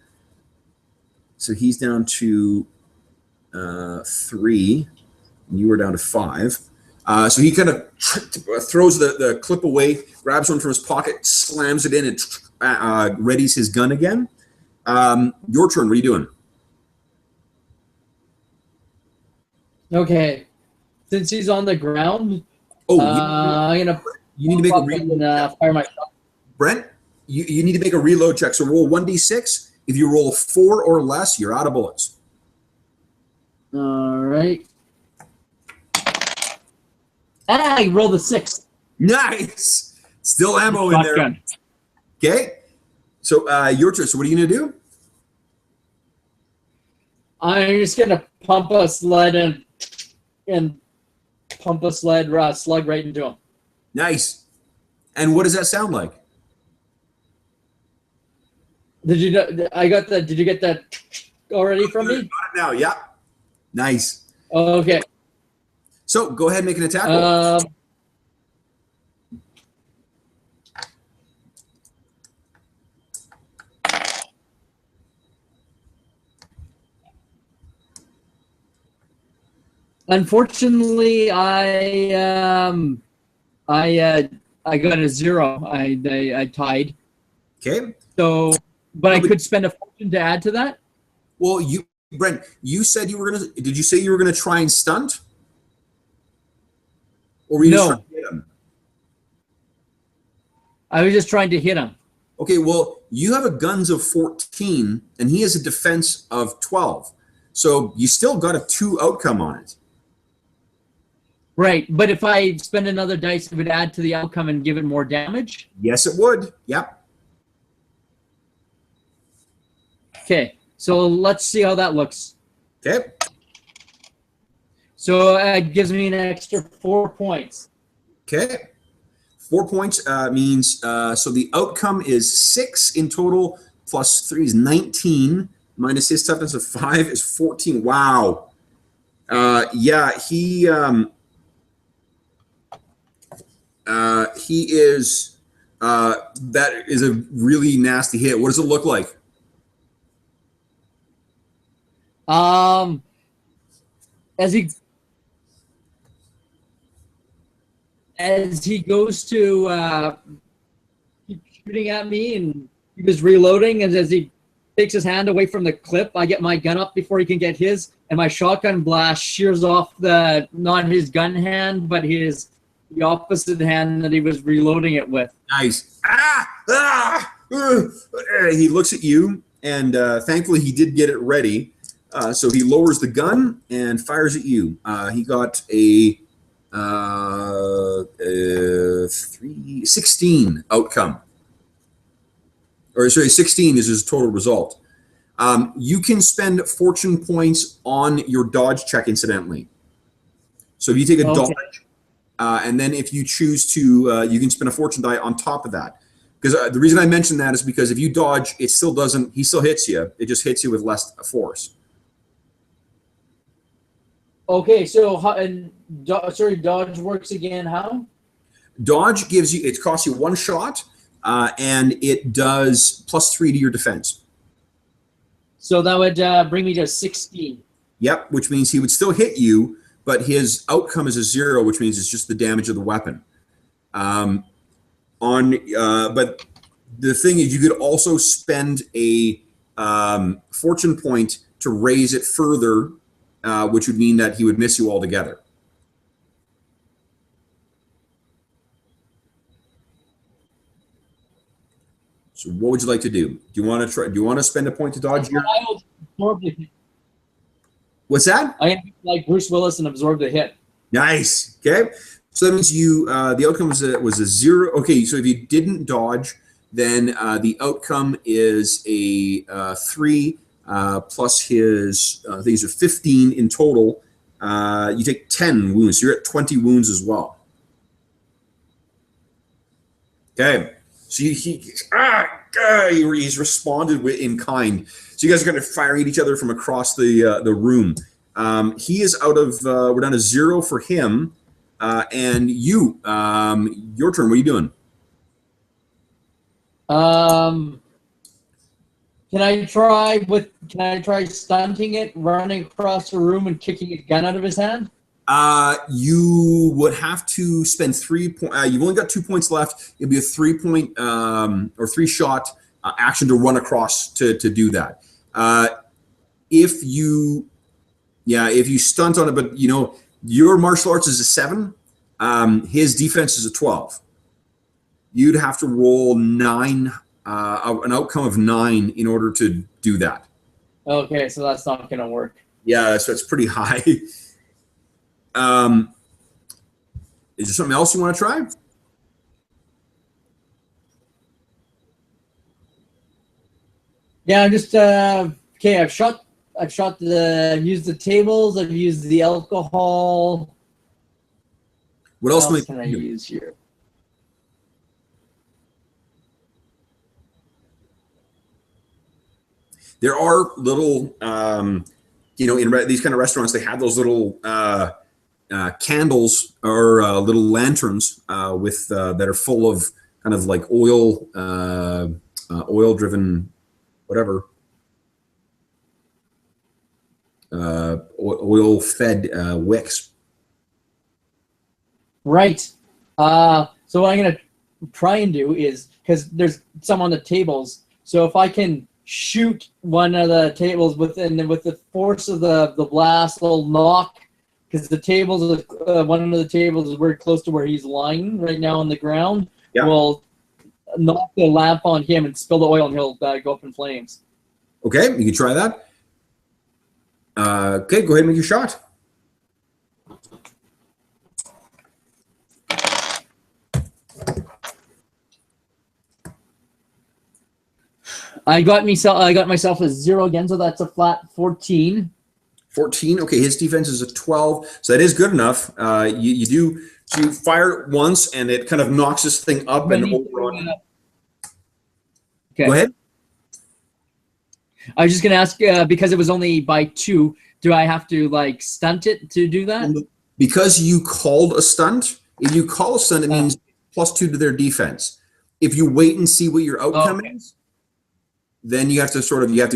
So he's down to 3, and you were down to 5. So he kind of throws the clip away, grabs one from his pocket, slams it in, and readies his gun again. Your turn. What are you doing? Okay. Since he's on the ground, I'm gonna. You need to make a reload. Fire my shot. Brent, you need to make a reload check. So roll 1d6. If you roll 4 or less, you're out of bullets. All right. I rolled a 6. Nice. Still ammo in there. Okay. So your turn. So what are you gonna do? I'm just gonna pump a sled and pump a sled slug right into him. Nice. And what does that sound like? Did you get that already from me? Got it now. Yeah. Nice. Okay. So go ahead and make an attack roll. Unfortunately, I got a 0. I tied. Okay. So, but I could spend a fortune to add to that. Well, Brent, you said you were gonna. Did you say you were gonna try and stunt? Or were you just trying to hit him? I was just trying to hit him. Okay. Well, you have a guns of 14, and he has a defense of 12. So you still got a 2 outcome on it. Right, but if I spend another dice, it would add to the outcome and give it more damage? Yes, it would. Yep. Okay, so let's see how that looks. Okay. So it gives me an extra 4 points. Okay. 4 points means, so the outcome is 6 in total, plus 3 is 19, minus his toughness of 5 is 14. Wow. Yeah, he is, that is a really nasty hit. What does it look like? As he goes to keep shooting at me, and he was reloading, and as he takes his hand away from the clip, I get my gun up before he can get his, and my shotgun blast shears off not his gun hand, but the opposite hand that he was reloading it with. Nice. He looks at you, and thankfully he did get it ready. So he lowers the gun and fires at you. He got a 16 outcome. Or sorry, 16 is his total result. You can spend fortune points on your dodge check, incidentally. So if you take a dodge, and then if you choose to, you can spend a fortune die on top of that. Because the reason I mentioned that is because if you dodge, it still doesn't. He still hits you. It just hits you with less force. Okay, so dodge works again. How? Dodge gives you. It costs you 1 shot, and it does +3 to your defense. So that would bring me to 16. Yep, which means he would still hit you, but his outcome is a 0, which means it's just the damage of the weapon. But the thing is, you could also spend a fortune point to raise it further, which would mean that he would miss you altogether. So, what would you like to do? Do you want to try? Do you want to spend a point to dodge here? I will absorb the hit. What's that? I am like Bruce Willis and absorb the hit. Nice. Okay. So that means you the outcome was a 0. Okay. So if you didn't dodge, then the outcome is a 3 plus his. These are 15 in total. You take 10 wounds. So you're at 20 wounds as well. Okay. So he's responded in kind. So you guys are going to fire at each other from across the room. He is out of. We're down to 0 for him, and you. Your turn. What are you doing? Can I try stunting it, running across the room, and kicking a gun out of his hand? You would have to spend 3 points. You've only got 2 points left. It'd be a 3-point or 3-shot action to run across to do that. If you stunt on it, but you know your martial arts is a 7. His defense is a 12. You'd have to roll 9, an outcome of 9 in order to do that. Okay, so that's not going to work. Yeah, so it's pretty high. Is there something else you want to try? Yeah, I'm just okay. I've used the tables. I've used the alcohol. What else can I use here? There are little, in these kind of restaurants, they have those little candles or little lanterns with that are full of kind of like oil-driven, whatever, oil-fed wicks. Right. So what I'm gonna try and do is, because there's some on the tables, so if I can shoot one of the tables with the force of the blast, will knock, because the tables, one of the tables is very close to where he's lying right now on the ground. Yeah. Will knock the lamp on him and spill the oil, and he'll go up in flames. Okay, you can try that. Okay, go ahead and make your shot. I got myself a 0 again, so that's a flat 14. 14. Okay, his defense is a 12, so that is good enough. You fire it once, and it kind of knocks this thing up and over on. Okay. Go ahead. I was just gonna ask because it was only by 2. Do I have to like stunt it to do that? Because you called a stunt. If you call a stunt, it means +2 to their defense. If you wait and see what your outcome is, then you have to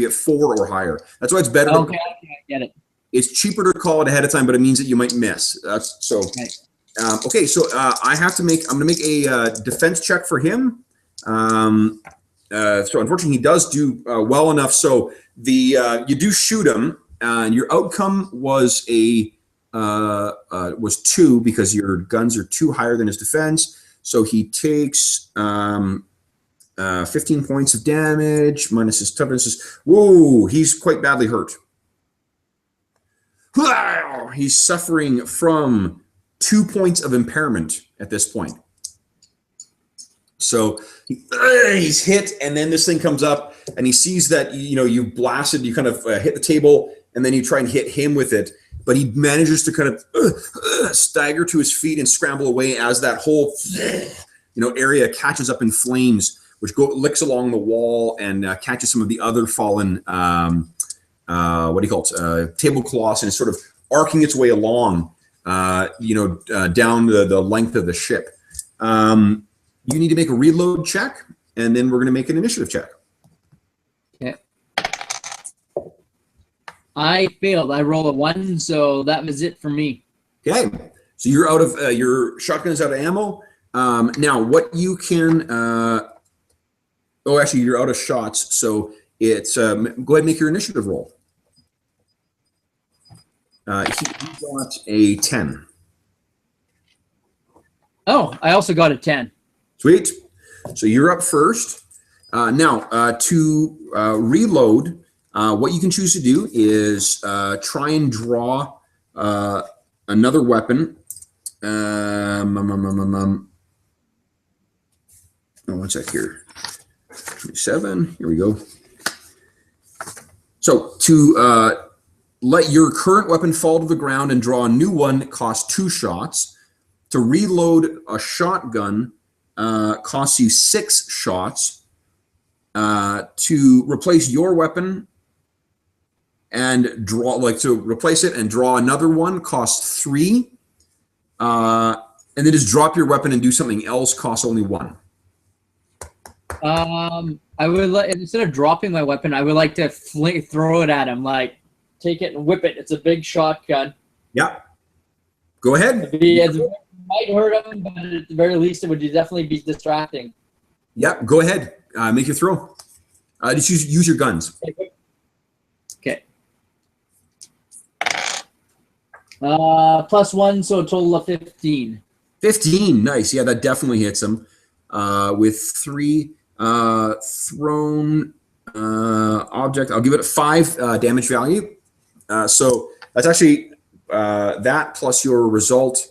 get 4 or higher. That's why it's better. Okay, I get it. It's cheaper to call it ahead of time, but it means that you might miss. So I'm going to make a defense check for him. So unfortunately, he does do well enough. So you do shoot him, and your outcome was was 2 because your guns are 2 higher than his defense. So he takes 15 points of damage minus his toughness. Whoa, he's quite badly hurt. He's suffering from 2 points of impairment at this point. So he's hit, and then this thing comes up, and he sees that you blasted. You kind of hit the table, and then you try and hit him with it, but he manages to kind of stagger to his feet and scramble away as that whole area catches up in flames which licks along the wall and catches some of the other fallen, what do you call it, tablecloths, and is sort of arcing its way along, down the length of the ship. You need to make a reload check, and then we're going to make an initiative check. Okay. I failed. I rolled a 1, so that was it for me. Okay. So you're out of your shotgun's out of ammo. Now, what you can actually, you're out of shots. So it's go ahead and make your initiative roll. He got a 10. Oh, I also got a 10. Sweet. So you're up first. Now, to reload, what you can choose to do is try and draw another weapon. One sec here. 27. Here we go. So to let your current weapon fall to the ground and draw a new one costs 2 shots. To reload a shotgun costs you 6 shots. To replace your weapon and to replace it and draw another one costs 3. And then just drop your weapon and do something else costs only 1. I would instead of dropping my weapon, I would like to throw it at him, like take it and whip it. It's a big shotgun. Yeah. Go ahead. It might hurt him, but at the very least, it would definitely be distracting. Yeah. Go ahead. Make your throw. Just use your guns. Okay. +1, so a total of 15. 15. Nice. Yeah, that definitely hits him. With 3 thrown object. I'll give it a 5 damage value. So that's actually that plus your result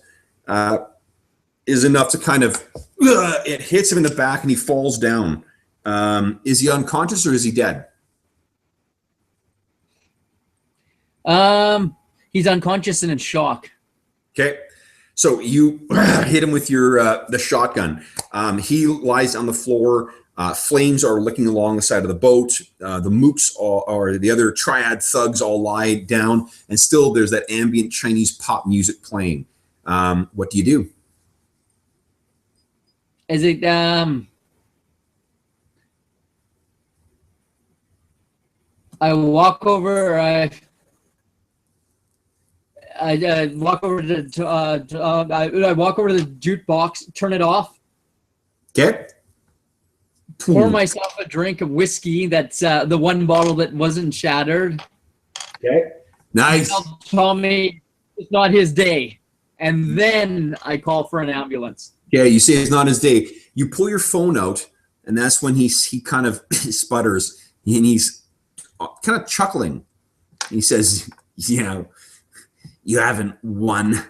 is enough to kind of it hits him in the back and he falls down. Is he unconscious or is he dead? He's unconscious and in shock. Okay. So you hit him with your the shotgun. He lies on the floor. Flames are licking along the side of the boat. The mooks or the other triad thugs all lie down, and still there's that ambient Chinese pop music playing. What do you do? Is it I walk over. I walk over to I walk over to the jukebox, turn it off. Okay. Pour myself a drink of whiskey. That's the one bottle that wasn't shattered. Okay. Nice. Tell me it's not his day, and then I call for an ambulance. Yeah, you say it's not his day. You pull your phone out, and that's when he kind of sputters, and he's kind of chuckling. He says, "Yeah, you haven't won.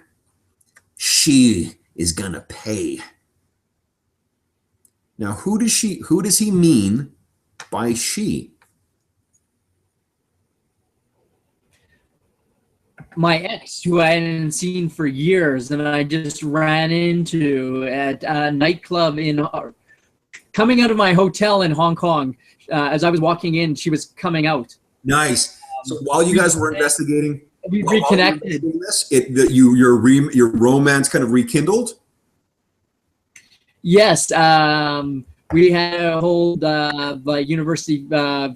She is gonna pay." Now, who does he mean by she? My ex, who I hadn't seen for years, and I just ran into at a nightclub coming out of my hotel in Hong Kong. As I was walking in, she was coming out. Nice. So while you guys were investigating, we reconnected. Your romance kind of rekindled. Yes, we had a whole university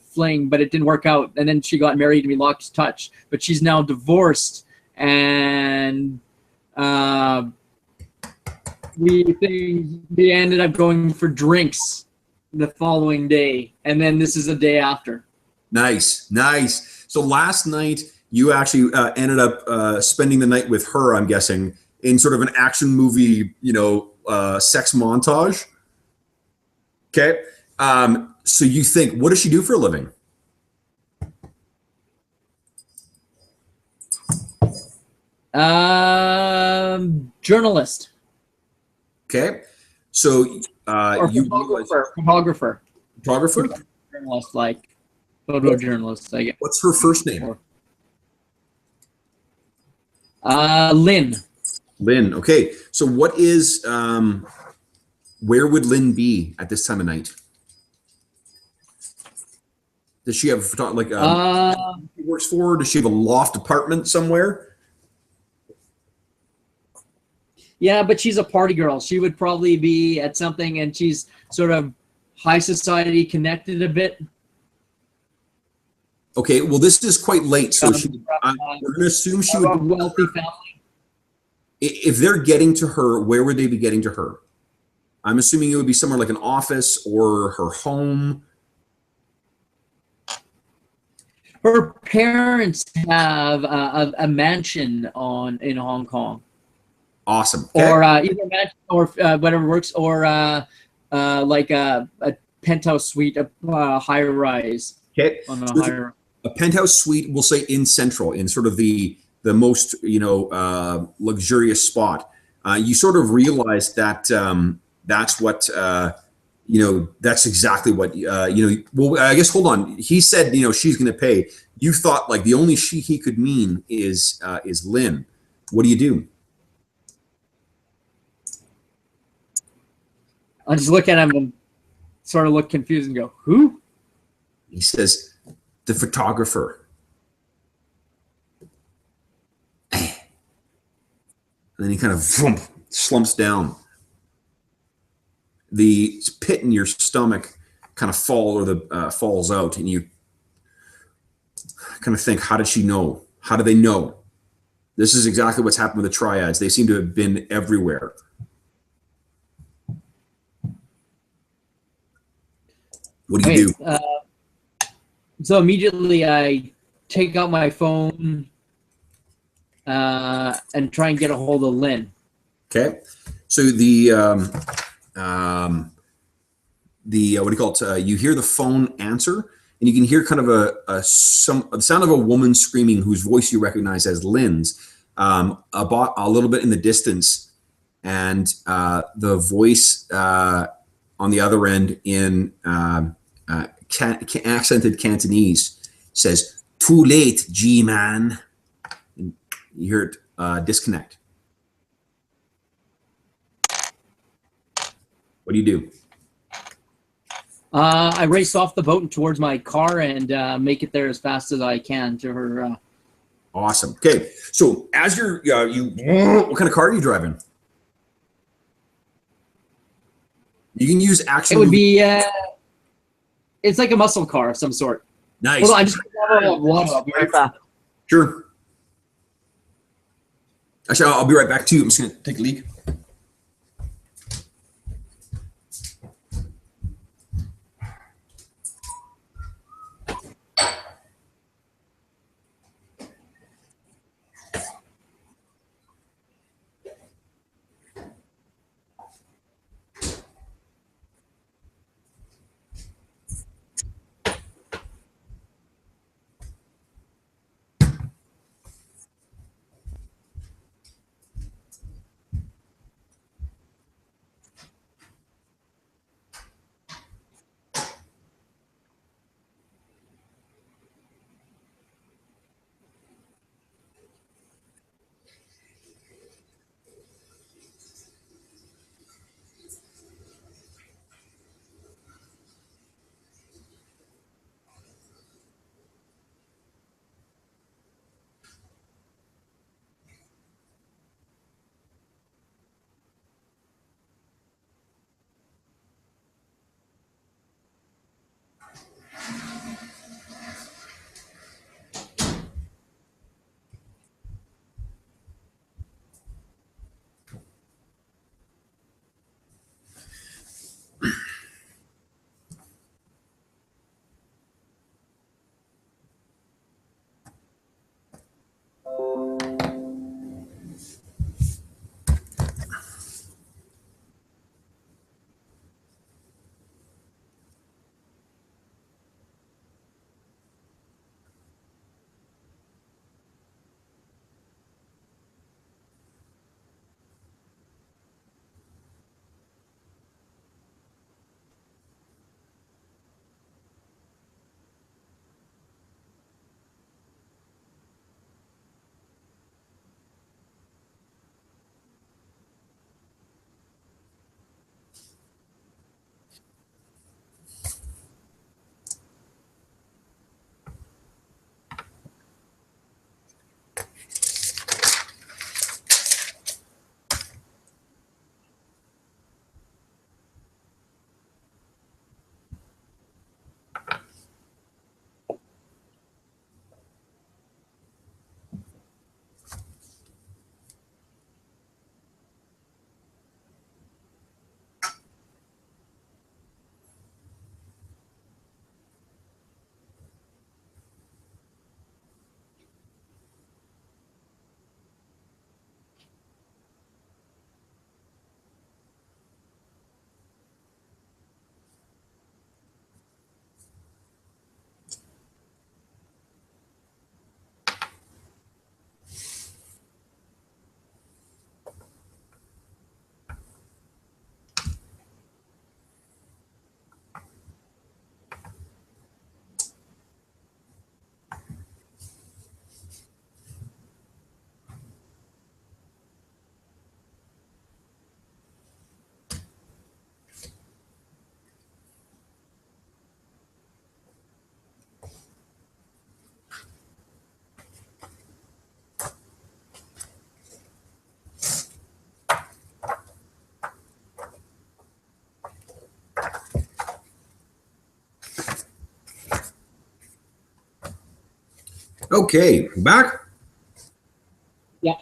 fling, but it didn't work out. And then she got married and we lost touch. But she's now divorced, and we ended up going for drinks the following day, and then this is the day after. Nice. So last night you actually ended up spending the night with her, I'm guessing, in sort of an action movie, sex montage. Okay. So you think, what does she do for a living? Journalist. Okay. So photographer. Journalist, like photojournalist, I guess. What's her first name? Lynn. Lynn. Okay. So what is where would Lynn be at this time of night? Does she have like she works for? Does she have a loft apartment somewhere? Yeah, but she's a party girl. She would probably be at something, and she's sort of high society connected a bit. Okay, well, this is quite late, so we're going to assume she would a wealthy family. If they're getting to her, where would they be getting to her? I'm assuming it would be somewhere like an office or her home. Her parents have a mansion in Hong Kong. Awesome. Okay. Or either a mansion or whatever works, or like a penthouse suite, a high rise. Okay. On a penthouse suite, we'll say in Central, in sort of the most luxurious spot. You sort of realize that that's what that's exactly what well, I guess, hold on, he said she's going to pay. You thought like the only she he could mean is Lynn. What do you do? I just look at him and sort of look confused and go, who? He says, the photographer. And then he kind of slumps down. The pit in your stomach kind of falls out, and you kind of think, how did she know? How do they know? This is exactly what's happened with the triads. They seem to have been everywhere. What do you do? So immediately I take out my phone and try and get a hold of Lynn. Okay. So the what do you call it? You hear the phone answer, and you can hear kind of the sound of a woman screaming, whose voice you recognize as Lynn's, about a little bit in the distance, and the voice on the other end in accented Cantonese says, "Too late, G-man." And you hear it disconnect. What do you do? I race off the boat and towards my car and make it there as fast as I can to her. Awesome. Okay, so as you're what kind of car are you driving? You can use action. It would be it's like a muscle car of some sort. Nice. Hold on, I just water. I'll be right back. Sure. Actually, I'll be right back too. I'm just gonna take a leak. Okay, back? Yeah.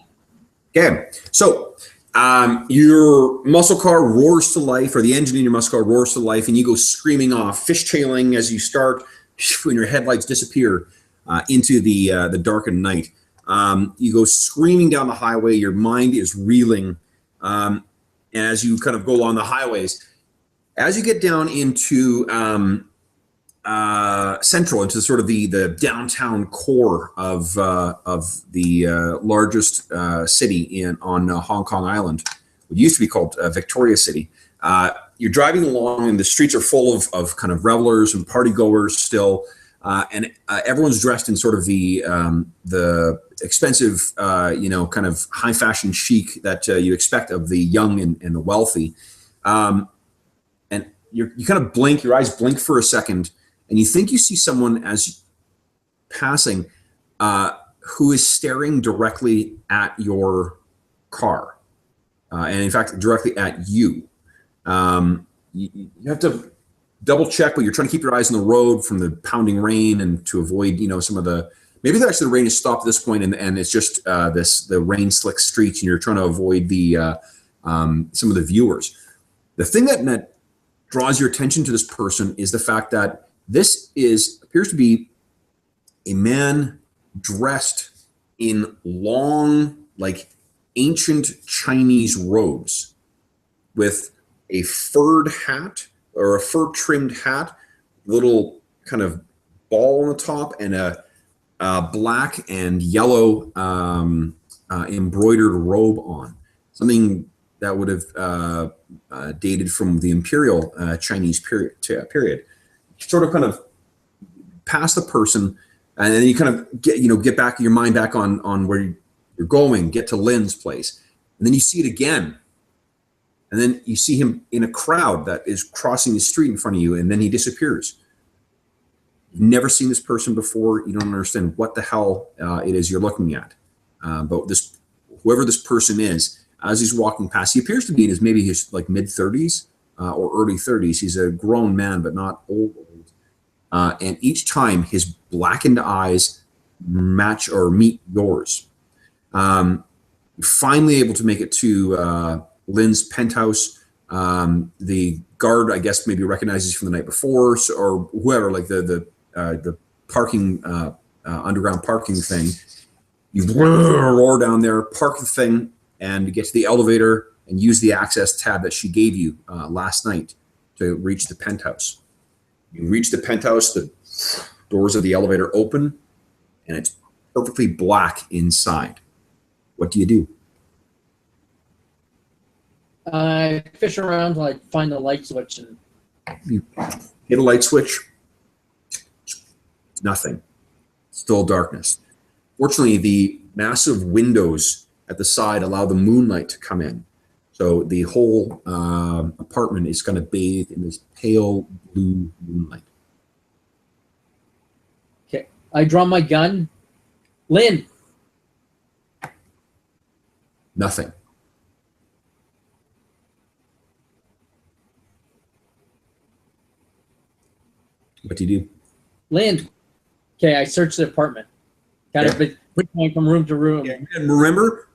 Okay, so your muscle car roars to life, or the engine in your muscle car roars to life, and you go screaming off, fishtailing as you start, when your headlights disappear into the darkened night. You go screaming down the highway, your mind is reeling, and as you kind of go along the highways, as you get down into central, into sort of the downtown core of the largest city on Hong Kong Island, what used to be called Victoria City. You're driving along, and the streets are full of kind of revelers and party goers still, and everyone's dressed in sort of the expensive, kind of high fashion chic that you expect of the young and the wealthy. And you kind of blink, your eyes blink for a second, and you think you see someone as passing who is staring directly at your car, and in fact, directly at you. You have to double check, but you're trying to keep your eyes on the road from the pounding rain and to avoid, some of the, maybe actually the rain has stopped at this point and it's just the rain slick streets, and you're trying to avoid the some of the viewers. The thing that draws your attention to this person is the fact that this appears to be a man dressed in long, like ancient Chinese robes with a furred hat or a fur trimmed hat, little kind of ball on the top, and a black and yellow embroidered robe on. Something that would have dated from the imperial Chinese period. Sort of kind of pass the person, and then you kind of get back your mind back on where you're going, get to Lynn's place, and then you see it again, and then you see him in a crowd that is crossing the street in front of you, and then he disappears. You've never seen this person before. You don't understand what the hell it is you're looking at, but whoever this person is, as he's walking past, he appears to be in his like mid-30s or early 30s. He's a grown man, but not old. And each time his blackened eyes match or meet yours. You're finally able to make it to Lynn's penthouse. The guard, I guess, maybe recognizes you from the night before, or whoever, like the parking underground parking thing. You roar down there, park the thing, and get to the elevator and use the access tab that she gave you last night to reach the penthouse. You reach the penthouse, the doors of the elevator open, and it's perfectly black inside. What do you do? I fish around till I find the light switch, and You hit a light switch. Nothing. Still darkness. Fortunately, the massive windows at the side allow the moonlight to come in. So the whole apartment is kind of bathed in this pale blue moonlight. okay, I draw my gun. Lynn, Nothing. What do you do? Lynn. Okay, I search the apartment. Kind of going from room to room. And remember,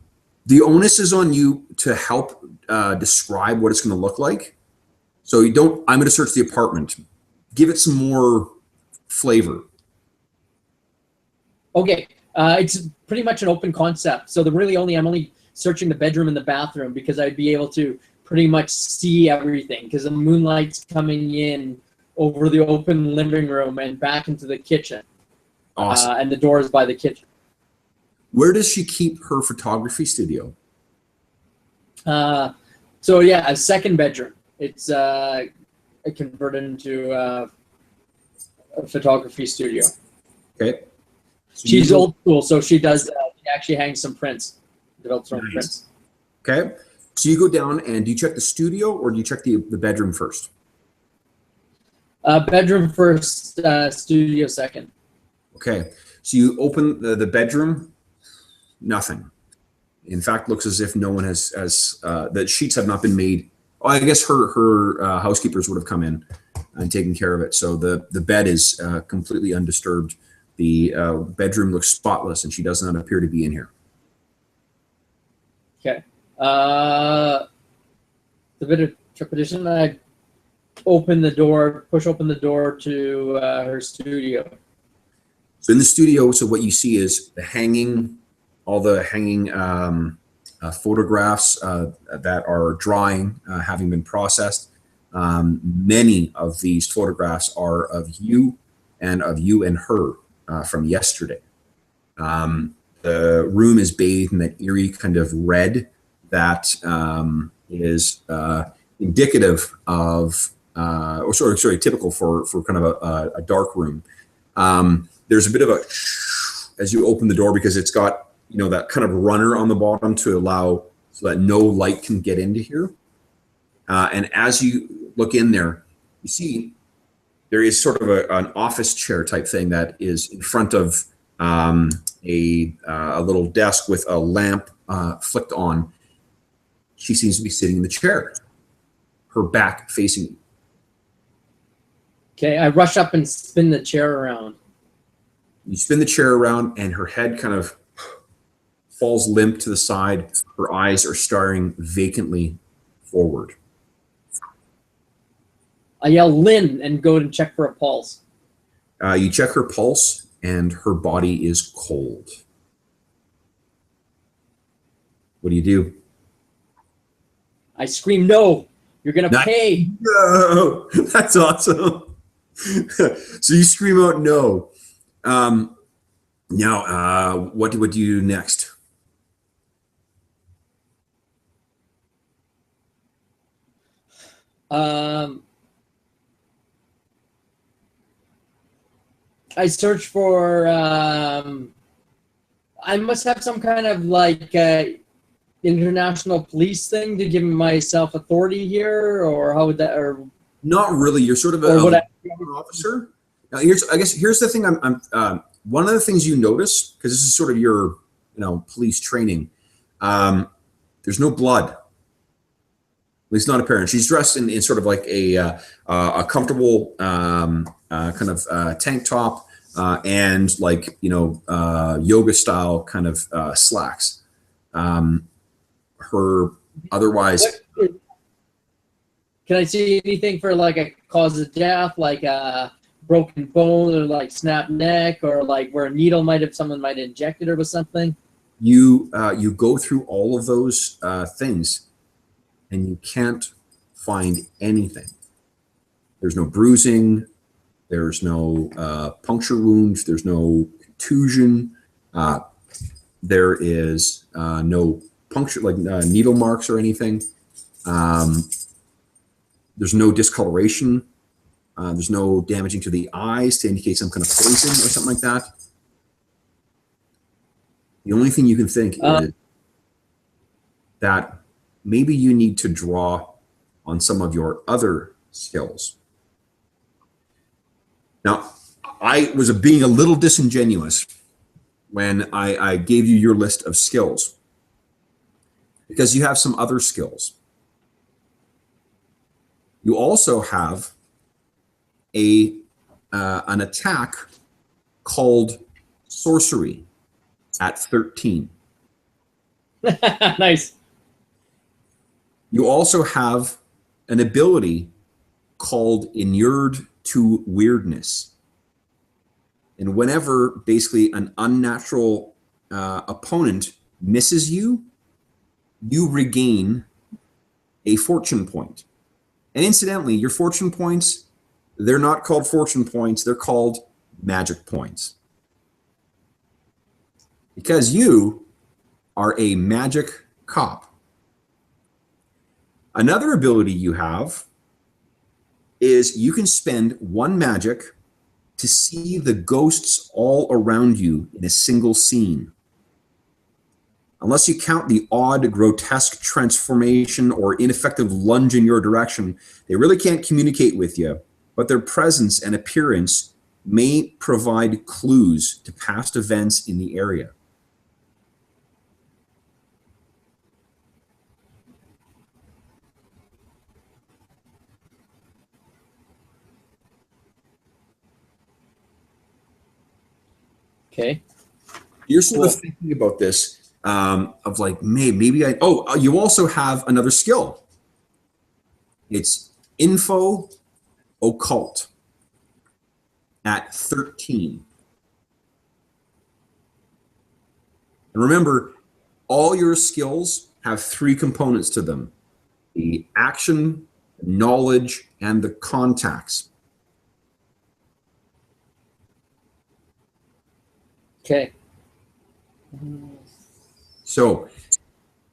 the onus is on you to help describe what it's going to look like. So you don't, I'm going to search the apartment. Give it some more flavor. Okay, it's pretty much an open concept. So I'm only searching the bedroom and the bathroom because I'd be able to pretty much see everything because the moonlight's coming in over the open living room and back into the kitchen. Awesome. And the door is by the kitchen. Where does she keep her photography studio? So yeah, a second bedroom. It's converted into a photography studio. Okay. So She's old school, so she does. She actually hangs some prints, develops her own prints. Okay. So you go down and do you check the studio or do you check the bedroom first? Bedroom first, studio second. Okay. So you open the bedroom. Nothing. In fact, looks as if no one has the sheets have not been made. Oh, I guess her housekeepers would have come in and taken care of it. So the bed is completely undisturbed. The bedroom looks spotless, and she does not appear to be in here. Okay. A bit of trepidation. I open the door, push open the door to her studio. So in the studio, so what you see is all the hanging photographs that are drying, having been processed. Many of these photographs are of you and her from yesterday. The room is bathed in that eerie kind of red that is indicative of, or sorry, typical for kind of a dark room. There's a bit of a as you open the door, because it's got, you know, that kind of runner on the bottom to allow so that no light can get into here. And as you look in there, you see there is sort of an office chair type thing that is in front of a little desk with a lamp flicked on. She seems to be sitting in the chair, her back facing you. Okay, I rush up and spin the chair around. You spin the chair around, and her head kind of falls limp to the side. Her eyes are staring vacantly forward. I yell Lynn and go and check for a pulse. You check her pulse, and her body is cold. What do? I scream, no, you're going to pay. No, that's awesome. So you scream out no. Now, what do you do next? I search for, I must have some kind of like international police thing to give myself authority here, or how would that, or not really. You're sort of an officer. Now, here's the thing. I'm one of the things you notice, because this is sort of your, you know, police training. There's no blood. At least not apparent. She's dressed in sort of like a comfortable kind of tank top and like, you know, yoga style kind of slacks. Her otherwise. Can I see anything for like a cause of death, like a broken bone or like snapped neck, or like where a needle someone might have injected her with something? You go through all of those things, and you can't find anything. There's no bruising. There's no puncture wound. There's no contusion. There is no puncture, like needle marks or anything. There's no discoloration. There's no damaging to the eyes to indicate some kind of poison or something like that. The only thing you can think is that maybe you need to draw on some of your other skills. Now, I was being a little disingenuous when I gave you your list of skills, because you have some other skills. You also have an attack called sorcery at 13. Nice. You also have an ability called inured to weirdness. And whenever basically an unnatural opponent misses you, you regain a fortune point. And incidentally, your fortune points, they're not called fortune points, they're called magic points. Because you are a magic cop. Another ability you have is you can spend one magic to see the ghosts all around you in a single scene. Unless you count the odd, grotesque transformation or ineffective lunge in your direction, they really can't communicate with you, but their presence and appearance may provide clues to past events in the area. Okay. You're sort of thinking about this of like, maybe I. Oh, you also have another skill. It's info occult at 13. And remember, all your skills have 3 components to them: the action, knowledge, and the contacts. Okay. So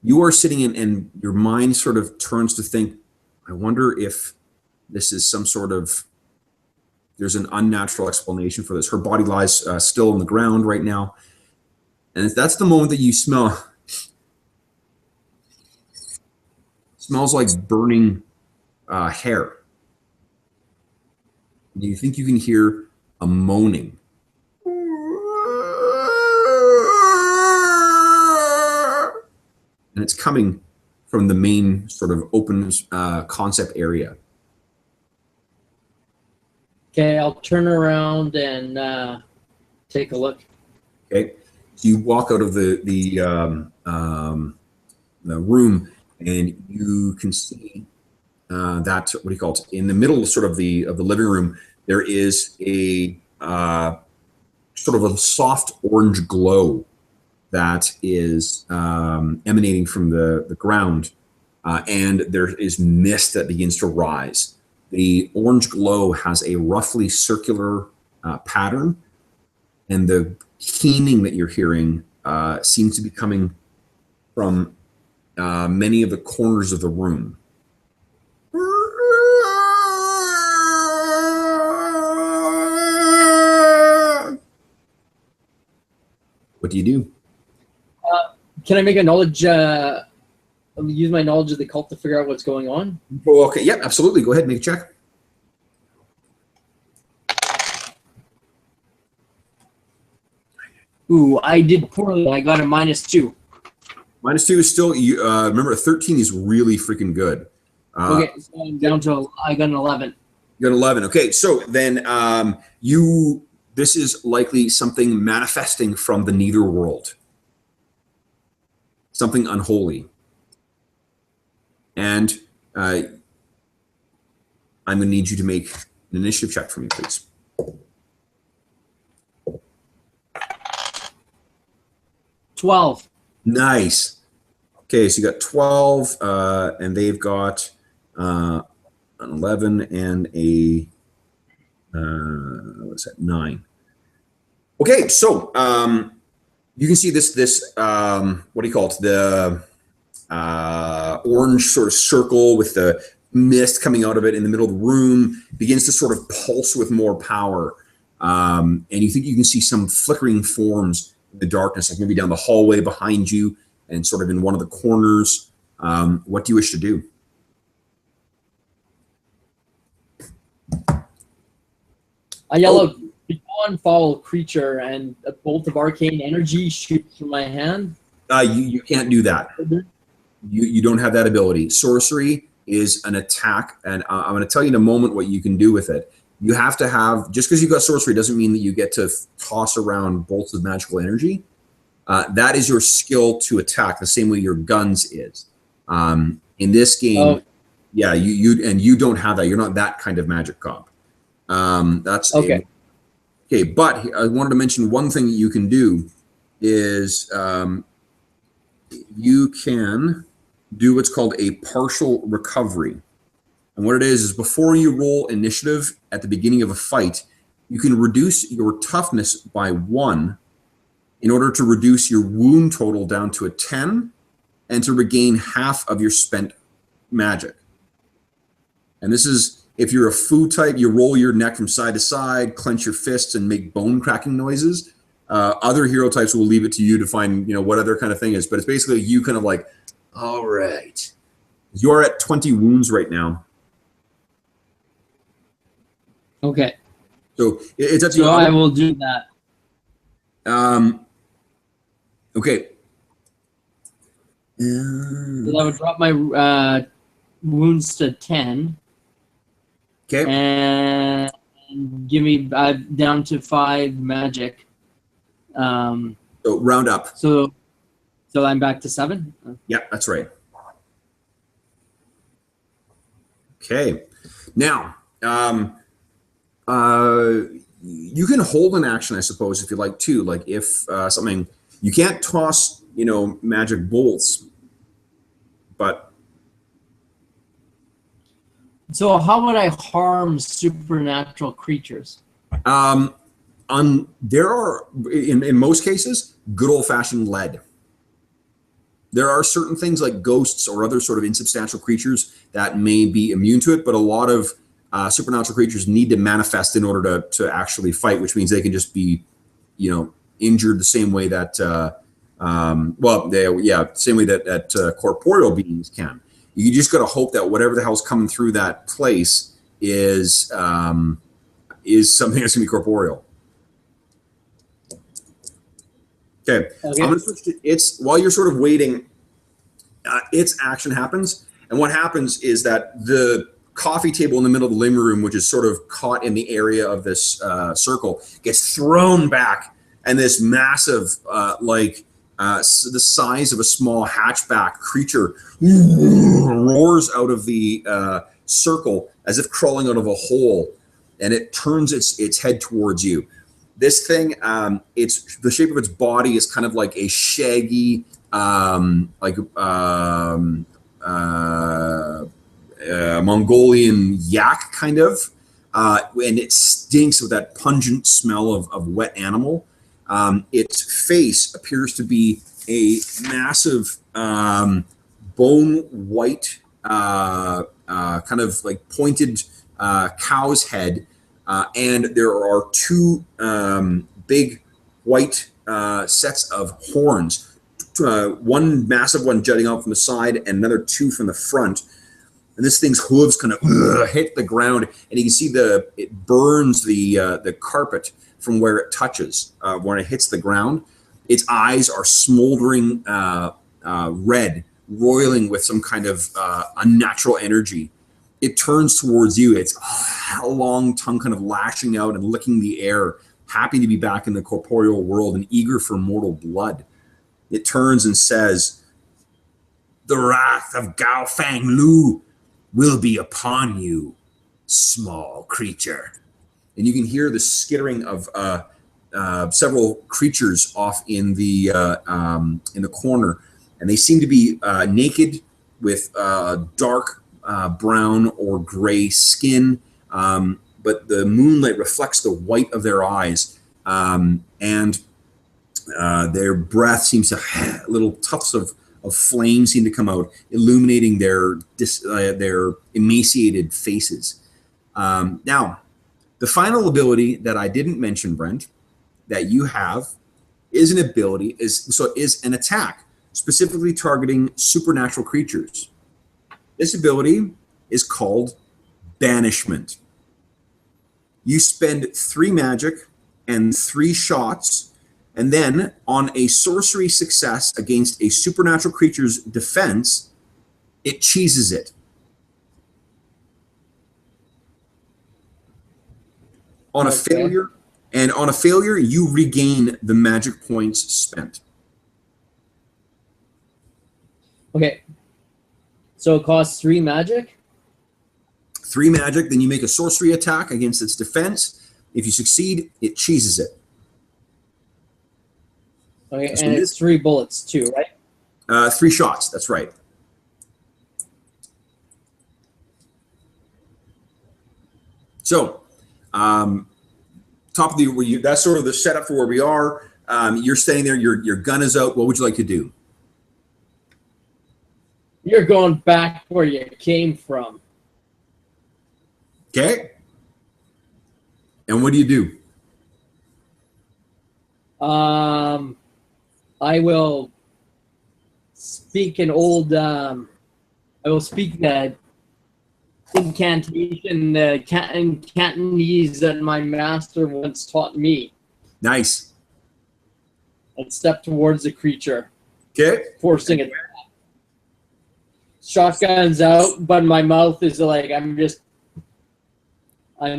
you are sitting in, and your mind sort of turns to think, I wonder if this is some sort of, there's an unnatural explanation for this. Her body lies still on the ground right now. And that's the moment that you smell. Smells like burning hair. And you think you can hear a moaning. And it's coming from the main sort of open concept area. Okay, I'll turn around and take a look. Okay, so you walk out of the room, and you can see that, what do you call it? In the middle, sort of the living room, there is a sort of a soft orange glow that is emanating from the ground, and there is mist that begins to rise. The orange glow has a roughly circular pattern, and the keening that you're hearing seems to be coming from many of the corners of the room. What do you do? Can I make a knowledge? Use my knowledge of the cult to figure out what's going on? Oh, okay, yeah, absolutely. Go ahead, make a check. Ooh, I did poorly. I got a -2. -2 is still, you remember, a 13 is really freaking good. Okay, so I'm down to, I got an 11. You got 11. Okay, so then this is likely something manifesting from the nether world. Something unholy. And I'm going to need you to make an initiative check for me, please. $12. Nice. Okay, so you got 12, and they've got an 11 and a what's that? 9. Okay, so you can see this what do you call it? The orange sort of circle with the mist coming out of it in the middle of the room begins to sort of pulse with more power, and you think you can see some flickering forms in the darkness, like maybe down the hallway behind you and sort of in one of the corners. What do you wish to do? I yell out, "Beyond foul creature," and a bolt of arcane energy shoots from my hand. You can't do that. You don't have that ability. Sorcery is an attack, and I'm going to tell you in a moment what you can do with it. You have to have, just because you've got sorcery doesn't mean that you get to toss around bolts of magical energy. That is your skill to attack, the same way your guns is. In this game, yeah, you don't have that. You're not that kind of magic cop. That's okay. Okay, but I wanted to mention one thing that you can do is you can do what's called a partial recovery. And what it is before you roll initiative at the beginning of a fight, you can reduce your toughness by 1 in order to reduce your wound total down to a 10 and to regain half of your spent magic. And this is, if you're a food type, you roll your neck from side to side, clench your fists, and make bone cracking noises. Other hero types will leave it to you to find, what other kind of thing is. But it's basically you kind of like, all right. You're at 20 wounds right now. Okay. So it's up to you. So I will do that. Okay. So I would drop my wounds to 10. Okay. And give me down to 5 magic. So round up. So I'm back to 7. Yeah, that's right. Okay. Now, you can hold an action, I suppose, if you like to. Like if something, you can't toss, magic bolts, but. So how would I harm supernatural creatures? There are, in most cases, good old-fashioned lead. There are certain things like ghosts or other sort of insubstantial creatures that may be immune to it, but a lot of supernatural creatures need to manifest in order to actually fight, which means they can just be, injured the same way that, same way that corporeal beings can. You just got to hope that whatever the hell's coming through that place is something that's going to be corporeal. Okay. I'm going to switch to while you're sort of waiting, its action happens. And what happens is that the coffee table in the middle of the living room, which is sort of caught in the area of this circle, gets thrown back. And this massive, the size of a small hatchback creature roars out of the circle as if crawling out of a hole. And it turns its head towards you. This thing, it's the shape of its body is kind of like a shaggy, Mongolian yak kind of, and it stinks with that pungent smell of wet animal. Its face appears to be a massive bone white, kind of like pointed cow's head. And there are two big white sets of horns, one massive one jutting out from the side and another two from the front. And this thing's hooves kind of hit the ground, and you can see it burns the carpet from where it touches when it hits the ground. Its eyes are smoldering red, roiling with some kind of unnatural energy. It turns towards you. It's a long tongue kind of lashing out and licking the air, happy to be back in the corporeal world and eager for mortal blood. It turns and says, "The wrath of Gao Fang Lu will be upon you, small creature." And you can hear the skittering of several creatures off in the corner, and they seem to be naked with dark brown or gray skin, but the moonlight reflects the white of their eyes, and their breath seems to little tufts of flame seem to come out, illuminating their emaciated faces. Now, the final ability that I didn't mention, Brent, that you have is an ability, is an attack specifically targeting supernatural creatures. This ability is called Banishment. You spend 3 magic and 3 shots, and then on a sorcery success against a supernatural creature's defense, it cheeses it. On a failure, you regain the magic points spent. Okay. So it costs 3 magic? 3 magic, then you make a sorcery attack against its defense. If you succeed, it cheeses it. Okay, so and it's 3 bullets too, right? 3 shots, that's right. So, top of that's sort of the setup for where we are. You're standing there, your gun is out. What would you like to do? You're going back where you came from. Okay. And what do you do? I will speak an old. I will speak that incantation, Cantonese that my master once taught me. Nice. And step towards the creature. Okay. Forcing it. Shotgun's out, but my mouth is like I'm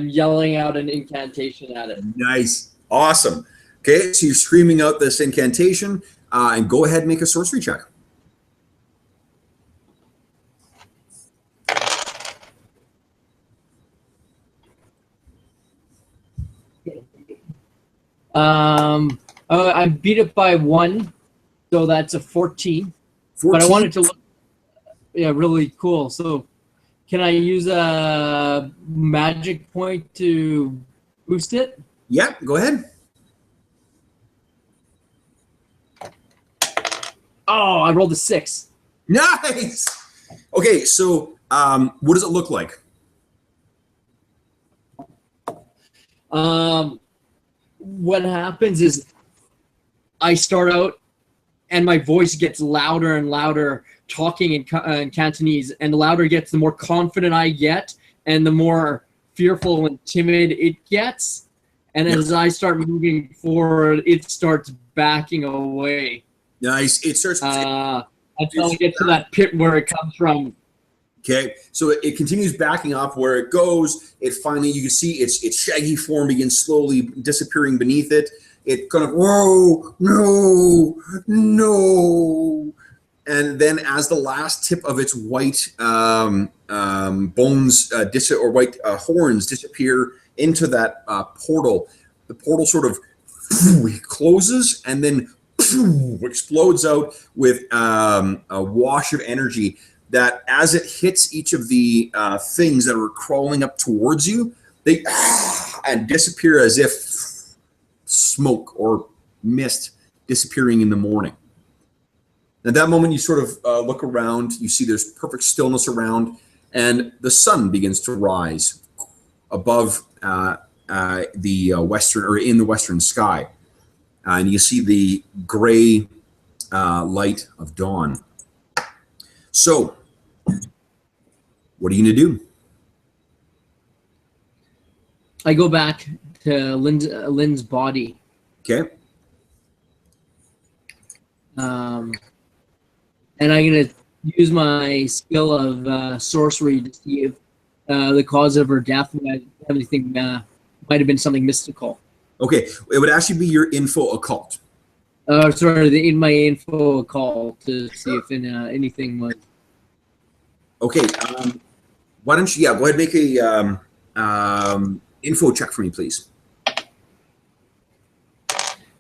yelling out an incantation at it. Nice. Awesome. Okay, so you're screaming out this incantation, and go ahead and make a sorcery check. I beat it by 1, so that's a 14. 14? But I want it to look, really cool. So, can I use a magic point to boost it? Yeah, go ahead. Oh, I rolled a 6. Nice. Okay, so what does it look like? What happens is I start out and my voice gets louder and louder talking in Cantonese, and the louder it gets, the more confident I get and the more fearful and timid it gets. And as I start moving forward, it starts backing away. Nice. It starts until I get to that pit where it comes from. Okay, so it continues backing up where it goes. It finally, you can see its shaggy form begins slowly disappearing beneath it. It kind of, whoa, no, no. And then as the last tip of its white bones or white horns disappear into that portal, the portal sort of closes and then explodes out with a wash of energy that as it hits each of the things that are crawling up towards you, they and disappear as if smoke or mist disappearing in the morning. At that moment, you sort of look around, you see there's perfect stillness around, and the sun begins to rise above the western, or in the western sky. And you see the gray light of dawn. So, what are you going to do? I go back to Lynn's body. Okay. And I'm going to use my skill of sorcery to see if the cause of her death might have been something mystical. Okay, it would actually be your info occult. Sorry, in my info occult to see if anything was. Okay, why don't you, go ahead and make a info check for me, please.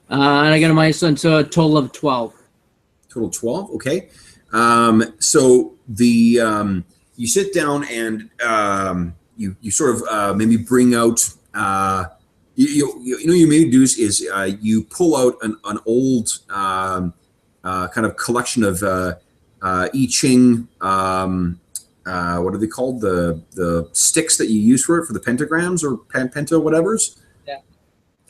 And I got a -1, so a total of 12. Total 12, okay. So the you sit down and you sort of maybe bring out you maybe do is you pull out an old kind of collection of I Ching. What are they called? The sticks that you use for it, for the pentagrams or penta whatevers. Yeah.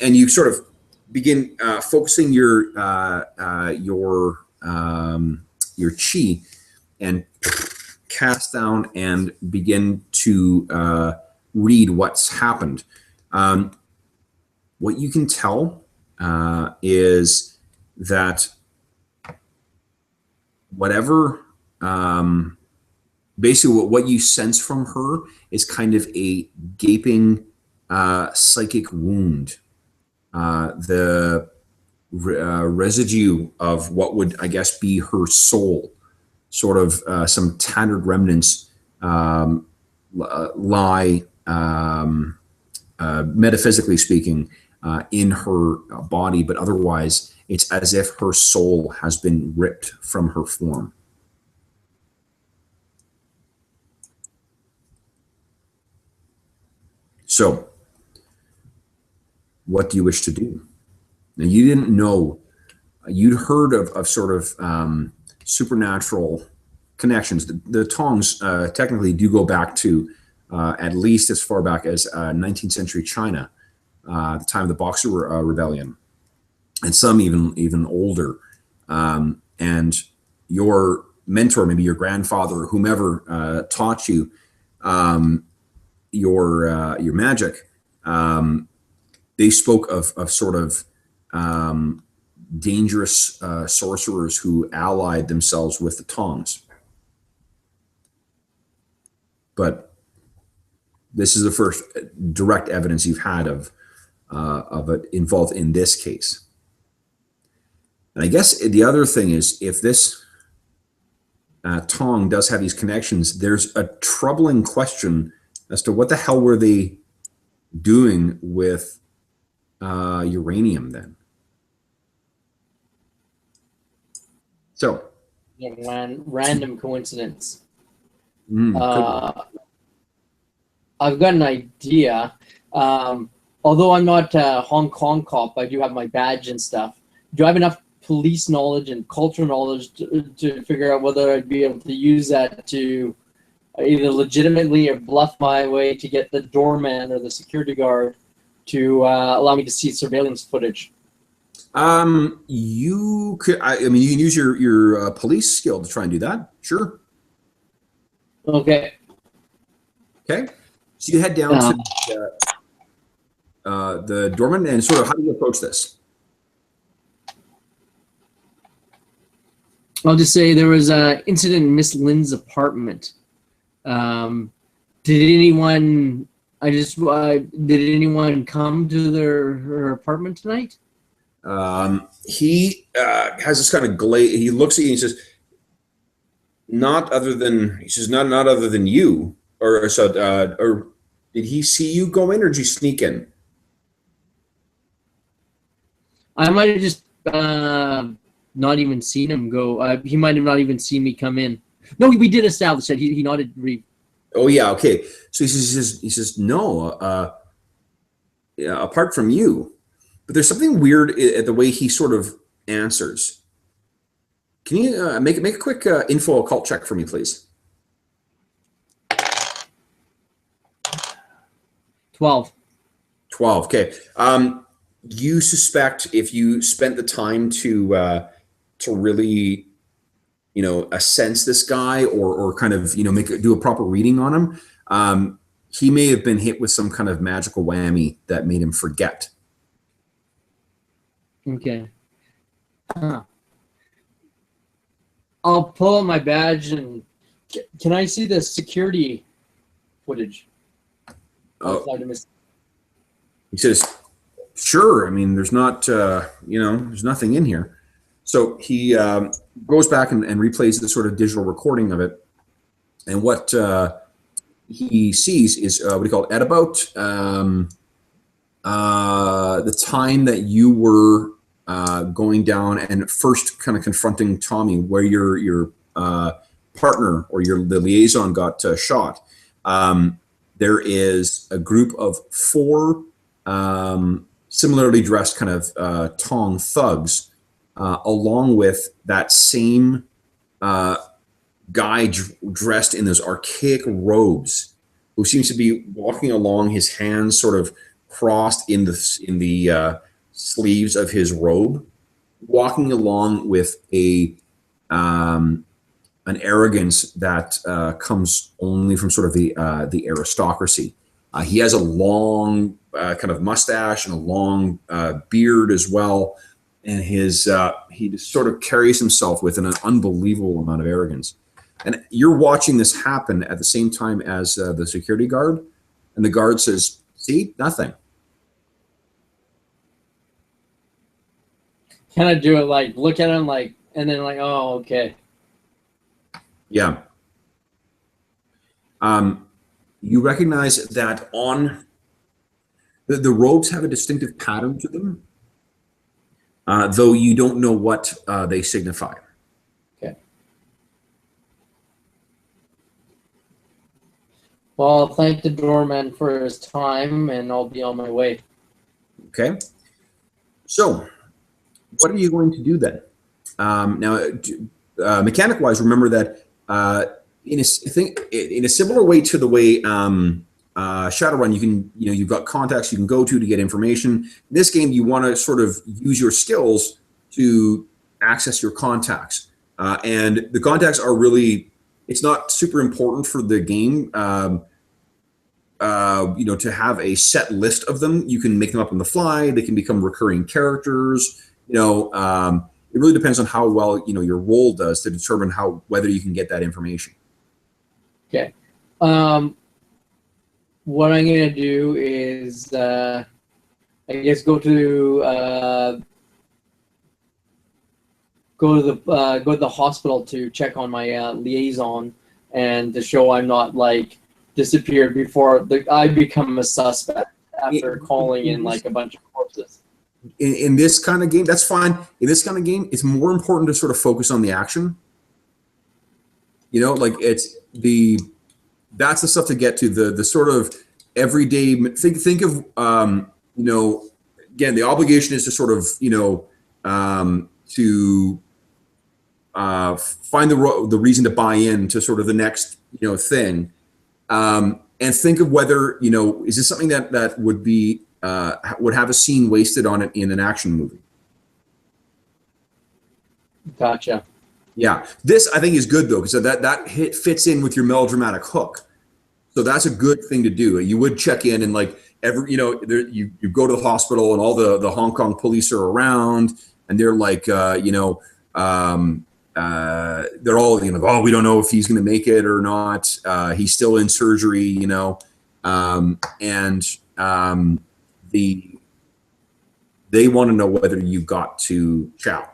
And you sort of begin focusing your chi and cast down and begin to read what's happened. What you can tell is that whatever, basically what you sense from her is kind of a gaping psychic wound. The residue of what would, I guess, be her soul, sort of some tattered remnants lie, metaphysically speaking, in her body, but otherwise it's as if her soul has been ripped from her form. So, what do you wish to do? Now, you didn't know, you'd heard of sort of supernatural connections. The Tongs technically do go back to at least as far back as 19th century China, the time of the Boxer Rebellion, and some even older. And your mentor, maybe your grandfather, or whomever taught you your magic, they spoke of sort of dangerous sorcerers who allied themselves with the Tongs. But this is the first direct evidence you've had of of it involved in this case. And I guess the other thing is, if this Tong does have these connections, there's a troubling question as to what the hell were they doing with uranium then. So, random coincidence. I've got an idea. Although I'm not a Hong Kong cop, I do have my badge and stuff. Do I have enough police knowledge and cultural knowledge to figure out whether I'd be able to use that to either legitimately or bluff my way to get the doorman or the security guard to allow me to see surveillance footage? You could. I mean, you can use your police skill to try and do that. Sure. Okay. Okay. So you head down to the doorman, and sort of, how do you approach this? I'll just say there was an incident in Miss Lynn's apartment. Did anyone? Did anyone come to her apartment tonight? He has this kind of glaze. He looks at you and he says, "Not other than," he says, "not other than you." Or did he see you go in, or did you sneak in? I might have just not even seen him go. He might have not even seen me come in. No, we did establish that. He nodded. Oh yeah, okay. So he says no. Yeah, apart from you, but there's something weird at the way he sort of answers. Can you make a quick info occult check for me, please? 12. 12. Okay. You suspect, if you spent the time to really, sense this guy, or kind of, do a proper reading on him, he may have been hit with some kind of magical whammy that made him forget. Okay. I'll pull out my badge and can I see the security footage? Oh. He says, "Sure. I mean, there's not, there's nothing in here." So he goes back and replays the sort of digital recording of it, and what he sees is what do you call it? At about the time that you were going down and first kind of confronting Tommy, where your partner or the liaison got shot, there is a group of 4 similarly dressed kind of Tong thugs, along with that same guy dressed in those archaic robes, who seems to be walking along, his hands sort of crossed in the sleeves of his robe, walking along with an arrogance that comes only from sort of the aristocracy. He has a long kind of mustache and a long beard as well, and he just sort of carries himself with an unbelievable amount of arrogance. And you're watching this happen at the same time as the security guard, and the guard says, "See, nothing." Can I do it like look at him like and then like, oh, okay. Yeah. You recognize that on the robes have a distinctive pattern to them, though you don't know what they signify. Okay. Well, I'll thank the doorman for his time, and I'll be on my way. Okay. So, what are you going to do then? Now, mechanic-wise, remember that in a similar way to the way Shadowrun, you've got contacts you can go to get information. In this game, you want to sort of use your skills to access your contacts, and the contacts are really, it's not super important for the game. To have a set list of them. You can make them up on the fly. They can become recurring characters. It really depends on how well your role does to determine whether you can get that information. Okay. What I'm gonna do is I guess go to the hospital to check on my liaison and to show I'm not like disappeared before I become a suspect after calling in like a bunch of corpses. In this kind of game, that's fine. In this kind of game, it's more important to sort of focus on the action. You know, like that's the stuff to get to the sort of everyday. Think of you know, again, the obligation is to sort of, you know, to find the reason to buy in to sort of the next, you know, thing, and think of whether, you know, is this something that would be would have a scene wasted on it in an action movie. Gotcha. Yeah, this I think is good though, because that fits in with your melodramatic hook. So that's a good thing to do. You would check in and like you know, you go to the hospital and all the Hong Kong police are around and they're like, you know, they're all, you know, oh, we don't know if he's going to make it or not. He's still in surgery, you know, and they want to know whether you got to Chow.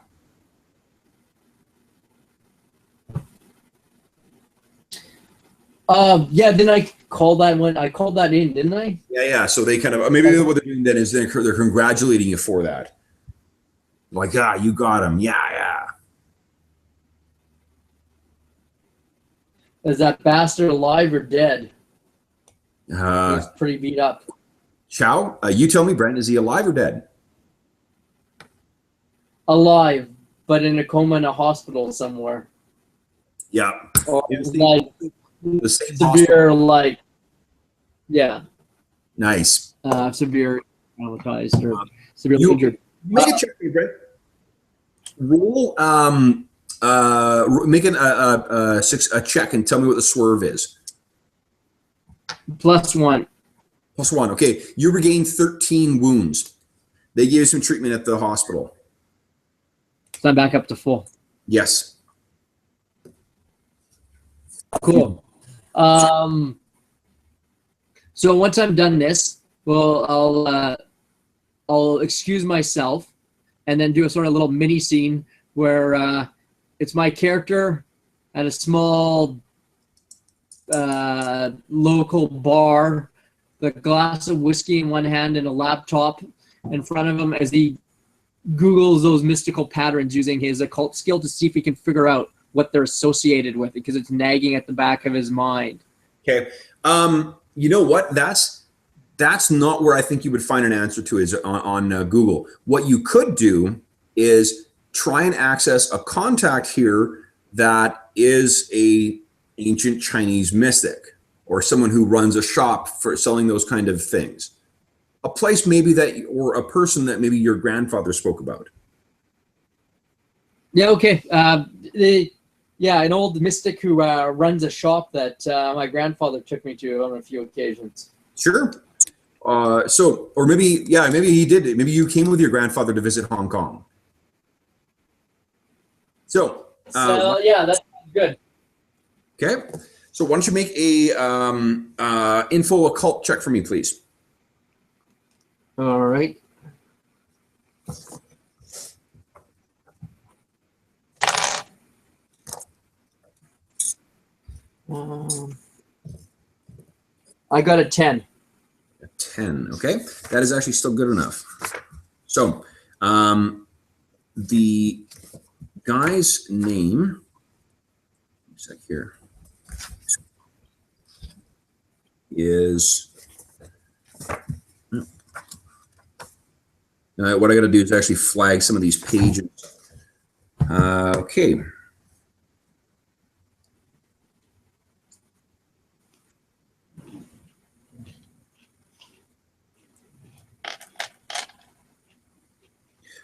Yeah, didn't I call that one? I called that in, didn't I? Yeah. So they kind of, maybe what they're doing then is they're congratulating you for that. Like, you got him. Yeah. Is that bastard alive or dead? He's pretty beat up. Chow, you tell me, Brent, is he alive or dead? Alive, but in a coma in a hospital somewhere. Yeah. Or like the same severe, hospital. Like, yeah. Nice. Severe traumatized or severely injured. Make a check for you, Brent. Roll, make a check and tell me what the swerve is. +1. +1. Okay, you regained 13 wounds. They gave you some treatment at the hospital. So I'm back up to full. Yes. Cool. So once I'm done this, well, I'll excuse myself and then do a sort of little mini scene where it's my character at a small local bar, the glass of whiskey in one hand and a laptop in front of him as he Googles those mystical patterns using his occult skill to see if he can figure out what they're associated with, because it's nagging at the back of his mind. Okay. You know what? That's not where I think you would find an answer to is on Google. What you could do is try and access a contact here that is a ancient Chinese mystic or someone who runs a shop for selling those kind of things. A place maybe that, or a person that maybe your grandfather spoke about. Yeah, okay. Yeah, an old mystic who runs a shop that my grandfather took me to on a few occasions. Sure. So, or maybe, yeah, maybe he did. Maybe you came with your grandfather to visit Hong Kong. So yeah, that's good. Okay. So why don't you make a info occult check for me, please? All right. I got a 10. A 10. Okay, that is actually still good enough. So, the guy's name. Let's check here. Is what I got to do is actually flag some of these pages. Okay.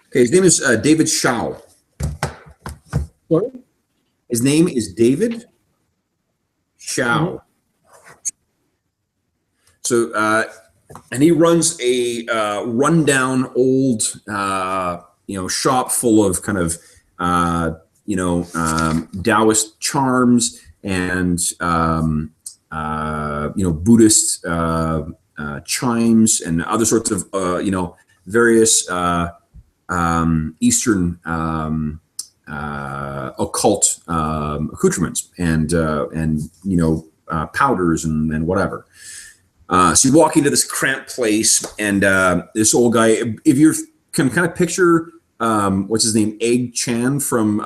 Okay, his name is David Chow. Sorry? His name is David Chow. Mm-hmm. So, and he runs a rundown old, shop full of kind of, Taoist charms and, Buddhist chimes and other sorts of, various Eastern occult accoutrements and powders and whatever. So you walk into this cramped place, and this old guy. If you can kind of picture, what's his name, Egg Chan from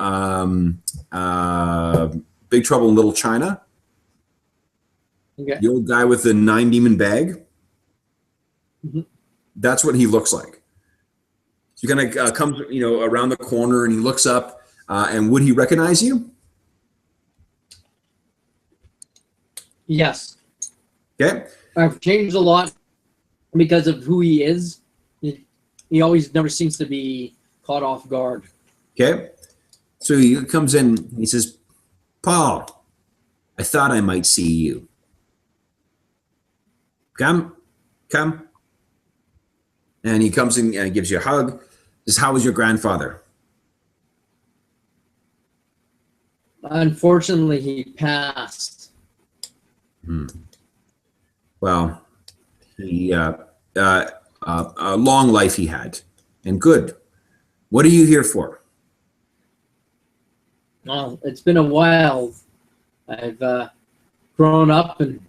Big Trouble in Little China. Okay. The old guy with the 9-demon bag. Mm-hmm. That's what he looks like. So he kind of comes, around the corner, and he looks up. And would he recognize you? Yes. Okay. I've changed a lot because of who he is. He always never seems to be caught off guard. Okay. So he comes in. He says, "Paul, I thought I might see you. Come. And he comes in and gives you a hug. Says, "How was your grandfather?" Unfortunately, he passed. Well, he a long life he had, and good. What are you here for? Well, it's been a while. I've grown up and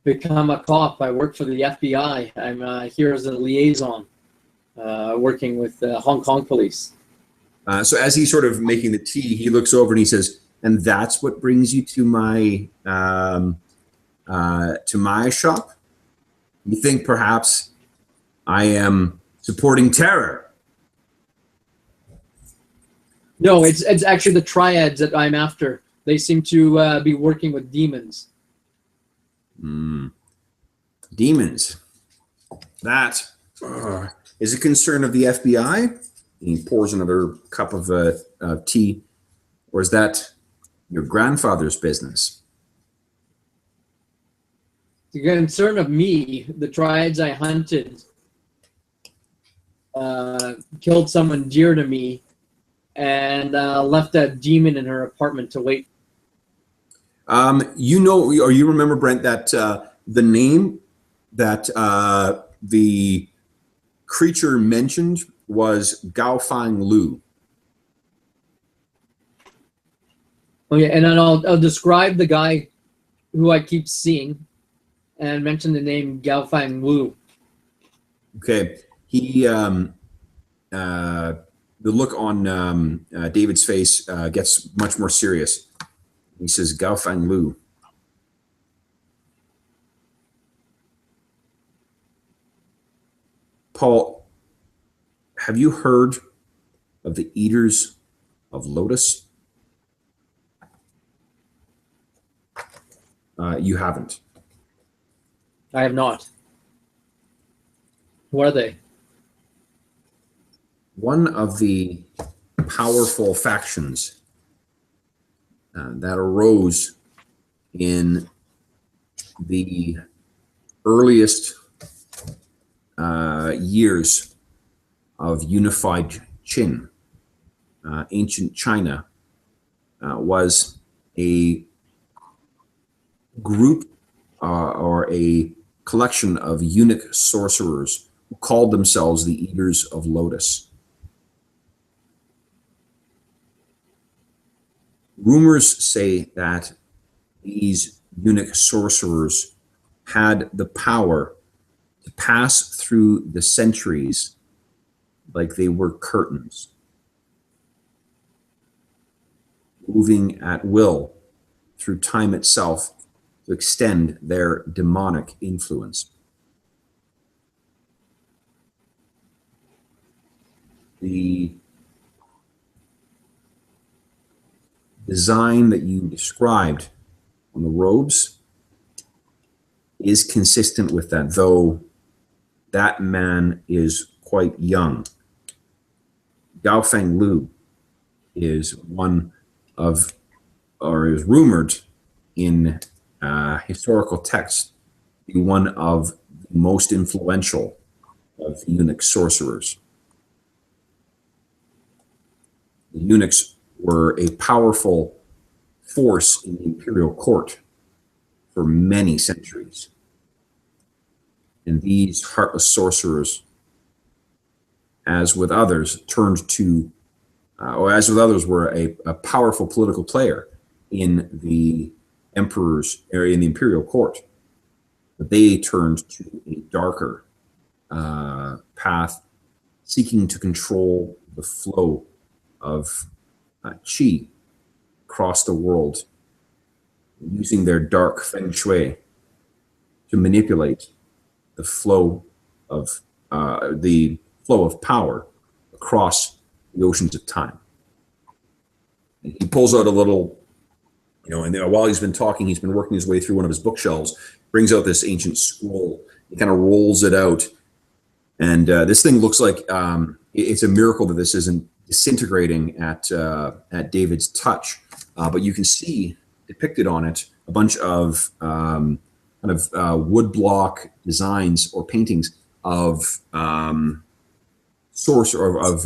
become a cop. I work for the FBI. I'm here as a liaison, working with the Hong Kong police. So as he's sort of making the tea, he looks over and he says, "And that's what brings you to my shop? You think perhaps I am supporting terror?" No, it's actually the triads that I'm after. They seem to be working with demons. Demons. That is a concern of the FBI. He pours another cup of tea. Or is that your grandfather's business? The concern of me, the triads I hunted, killed someone dear to me, and left a demon in her apartment to wait. Or you remember, Brent, that the name that the creature mentioned was Gao Fang Lu. Okay, and then I'll describe the guy who I keep seeing and mention the name Gao Fang Wu. Okay. He the look on David's face gets much more serious. He says, "Gao Fang Lu." Paul, have you heard of the Eaters of Lotus? You haven't. I have not. Who are they? One of the powerful factions that arose in the earliest years of unified Qin, ancient China, was a group or a collection of eunuch sorcerers who called themselves the Eaters of Lotus. Rumors say that these eunuch sorcerers had the power to pass through the centuries like they were curtains, moving at will through time itself to extend their demonic influence. The design that you described on the robes is consistent with that, though that man is quite young. Gao Feng Lu is one of, or is rumored in historical texts, to be one of the most influential of eunuch sorcerers. The eunuchs were a powerful force in the imperial court for many centuries. And these heartless sorcerers as with others, turned to, or as with others, were a powerful political player in the emperor's area, in the imperial court. But they turned to a darker path, seeking to control the flow of qi across the world, using their dark Feng Shui to manipulate the flow of power across the oceans of time. And he pulls out a little, and while he's been talking, he's been working his way through one of his bookshelves, brings out this ancient scroll. He kind of rolls it out, and this thing looks like it's a miracle that this isn't disintegrating at David's touch. But you can see depicted on it a bunch of woodblock designs or paintings of source or of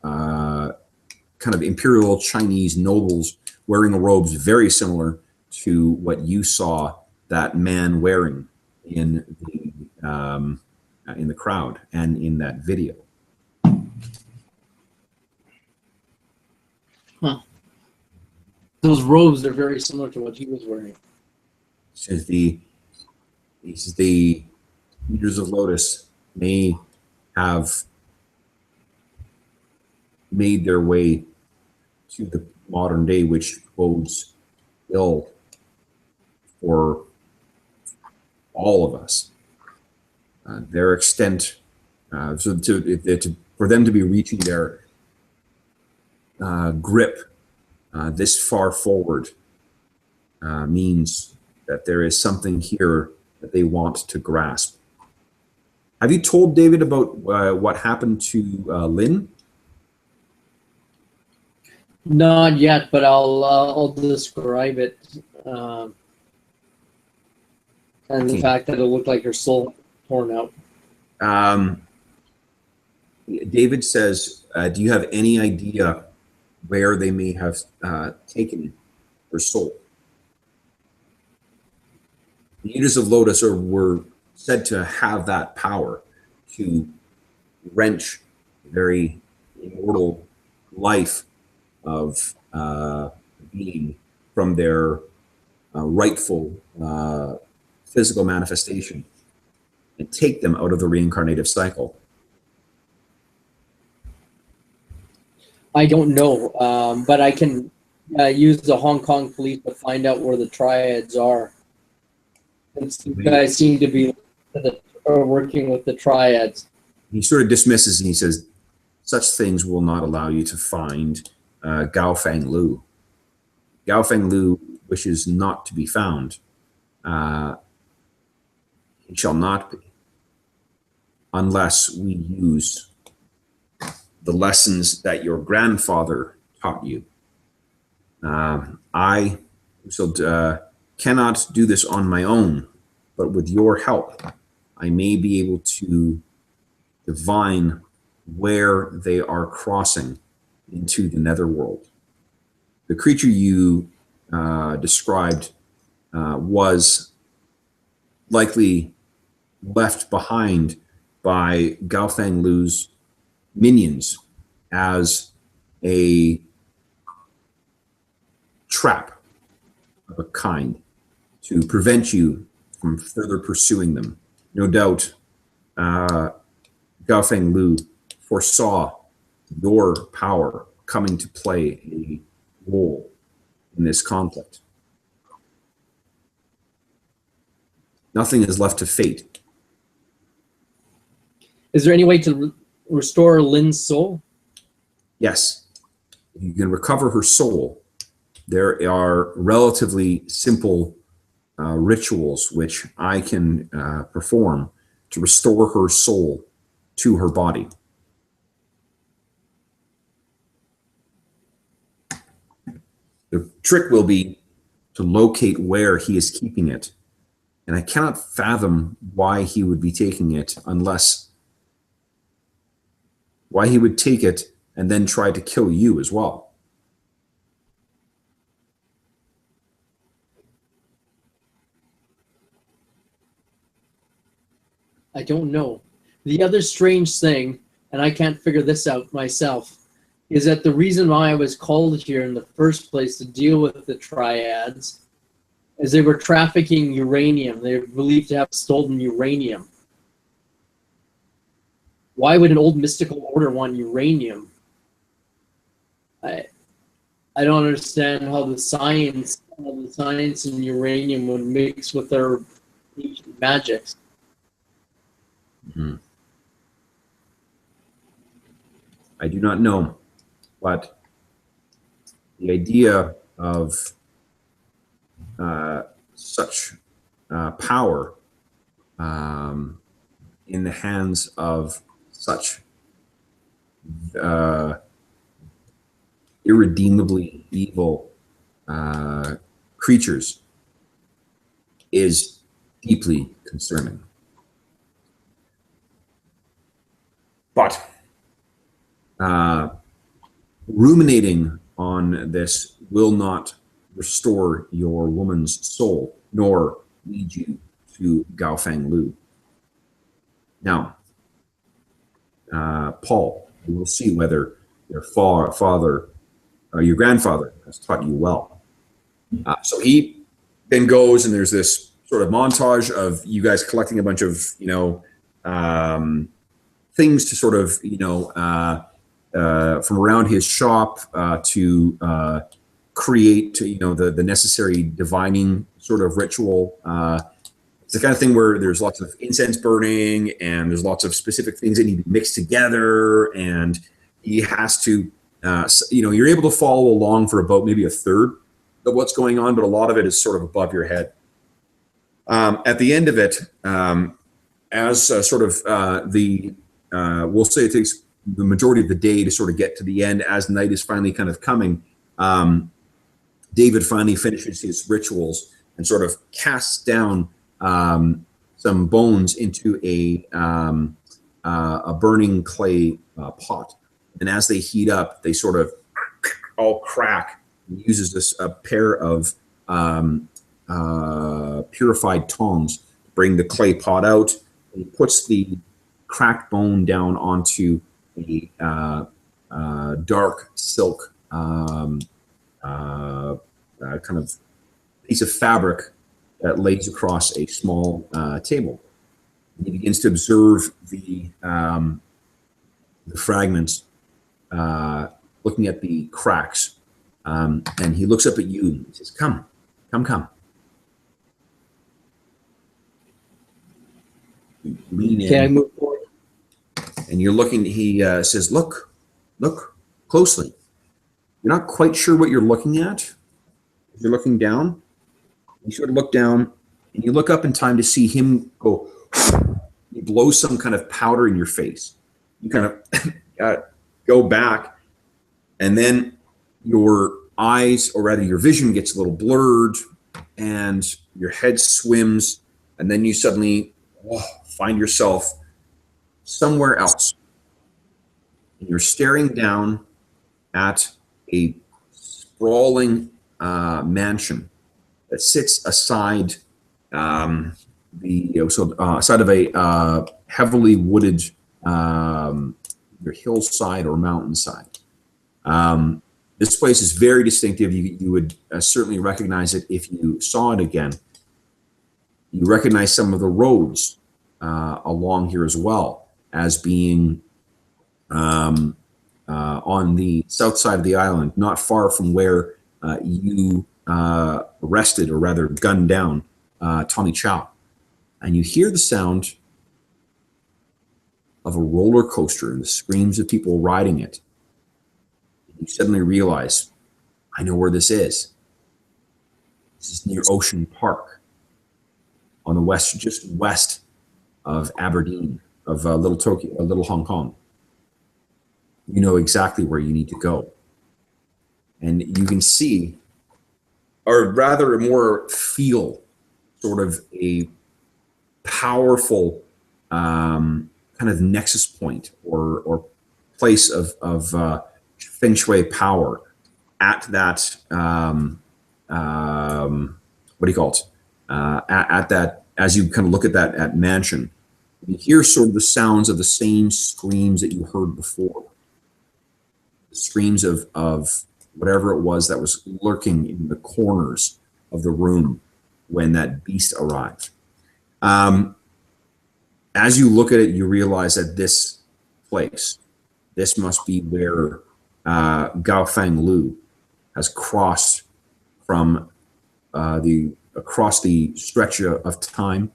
kind of imperial Chinese nobles wearing robes very similar to what you saw that man wearing in the crowd and in that video. Huh. Those robes are very similar to what he was wearing. Says the leaders of Lotus may have made their way to the modern day, which bodes ill for all of us. Their extent, for them to be reaching their grip this far forward means that there is something here that they want to grasp. Have you told David about what happened to Lynn? Not yet, but I'll describe it. And the fact that it looked like her soul torn out. David says, do you have any idea where they may have taken her soul? The leaders of Lotus were said to have that power to wrench the very immortal life of being from their rightful physical manifestation and take them out of the reincarnative cycle. I don't know, but I can use the Hong Kong police to find out where the triads are. Since you guys seem to be working with the triads. He sort of dismisses and he says, such things will not allow you to find Gao Feng Lu. Gao Feng Lu wishes not to be found. He shall not be, unless we use the lessons that your grandfather taught you. I cannot do this on my own, but with your help, I may be able to divine where they are crossing into the netherworld. The creature you described was likely left behind by Gao Feng Lu's minions as a trap of a kind to prevent you from further pursuing them. No doubt, Gao Feng Lu foresaw your power coming to play a role in this conflict. Nothing is left to fate. Is there any way to restore Lynn's soul? Yes. If you can recover her soul, there are relatively simple rituals which I can perform to restore her soul to her body. The trick will be to locate where he is keeping it. And I cannot fathom why he would be taking it why he would take it and then try to kill you as well. I don't know. The other strange thing and I can't figure this out myself, is that the reason why I was called here in the first place to deal with the triads is they were trafficking uranium. They were believed to have stolen uranium. Why would an old mystical order want uranium? I don't understand how the science in uranium would mix with their ancient magics. Mm-hmm. I do not know, but the idea of such power in the hands of such irredeemably evil creatures is deeply concerning. But ruminating on this will not restore your woman's soul, nor lead you to Gaofeng Lu. Now, Paul, we will see whether your your grandfather has taught you well. So he then goes, and there's this sort of montage of you guys collecting a bunch of, things to sort of, from around his shop to create, the necessary divining sort of ritual. It's the kind of thing where there's lots of incense burning and there's lots of specific things that need to be mixed together. And he has to, you're able to follow along for about maybe a third of what's going on, but a lot of it is sort of above your head. At the end of it, as we'll say it takes the majority of the day to sort of get to the end as night is finally kind of coming. David finally finishes his rituals and sort of casts down some bones into a burning clay pot. And as they heat up, they sort of all crack. He uses this pair of purified tongs to bring the clay pot out. He puts the cracked bone down onto a dark silk kind of piece of fabric that lays across a small table. He begins to observe the fragments, looking at the cracks, and he looks up at you and says, "Come, come, come." You lean in. Can I move forward? And you're looking. He says, "Look closely. You're not quite sure what you're looking at. You're looking down. You sort of look down, and you look up in time to see him go. He blows some kind of powder in your face. You kind of go back, and then your eyes, or rather your vision, gets a little blurred, and your head swims, and then you suddenly find yourself somewhere else. And you're staring down at a sprawling mansion that sits aside side of a heavily wooded either hillside or mountainside. This place is very distinctive. You would certainly recognize it if you saw it again. You recognize some of the roads along here as well as being on the south side of the island, not far from where you arrested, or rather gunned down, Tommy Chow. And you hear the sound of a roller coaster and the screams of people riding it. You suddenly realize, I know where this is. This is near Ocean Park, on the west, just west of Aberdeen, of Little Tokyo, Little Hong Kong. You know exactly where you need to go. And you can see, or rather more feel, sort of a powerful kind of nexus point or place of Feng Shui power at that, what do you call it? At that, as you kind of look at that mansion, You hear sort of the sounds of the same screams that you heard before. The screams of whatever it was that was lurking in the corners of the room when that beast arrived. As you look at it, you realize that this place, this must be where Gao Feng Lu has crossed from across the stretch of time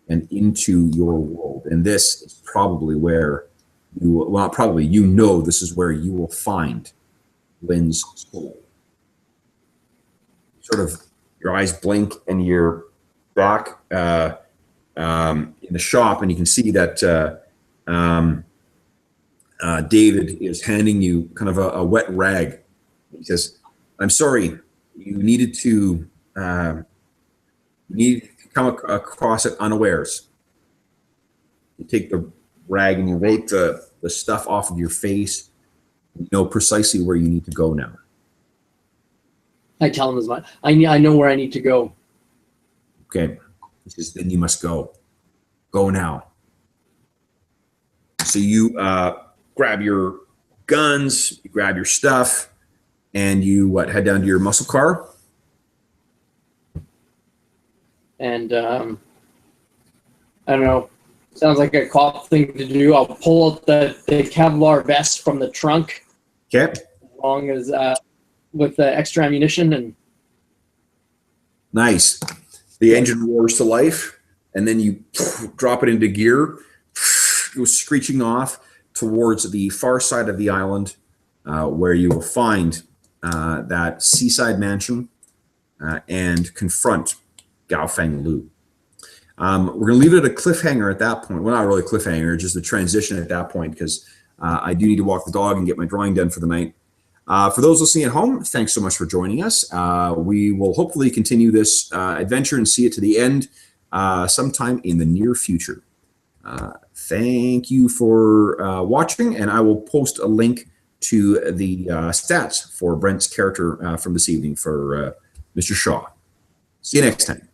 and into your world. And this is probably where you, well, not probably, you know, this is where you will find Lynn's soul. Sort of, your eyes blink and you're back in the shop, and you can see that David is handing you kind of a wet rag. He says, "I'm sorry, you needed to come across it unawares." You take the rag and you wipe the stuff off of your face. You know precisely where you need to go now. I tell him as much. I know where I need to go. Okay. He says, "Then you must go. Go now." So you grab your guns, you grab your stuff, and you head down to your muscle car. And I don't know. Sounds like a cop thing to do. I'll pull out the Kevlar vest from the trunk. Okay. As long as with the extra ammunition and. Nice. The engine roars to life, and then you drop it into gear. It goes screeching off towards the far side of the island, where you will find that seaside mansion and confront Gao Feng Lu. We're going to leave it at a cliffhanger at that point. Well, not really a cliffhanger, just a transition at that point, because I do need to walk the dog and get my drawing done for the night. For those listening at home, thanks so much for joining us. We will hopefully continue this adventure and see it to the end sometime in the near future. Thank you for watching, and I will post a link to the stats for Brent's character from this evening for Mr. Shaw. See you next time.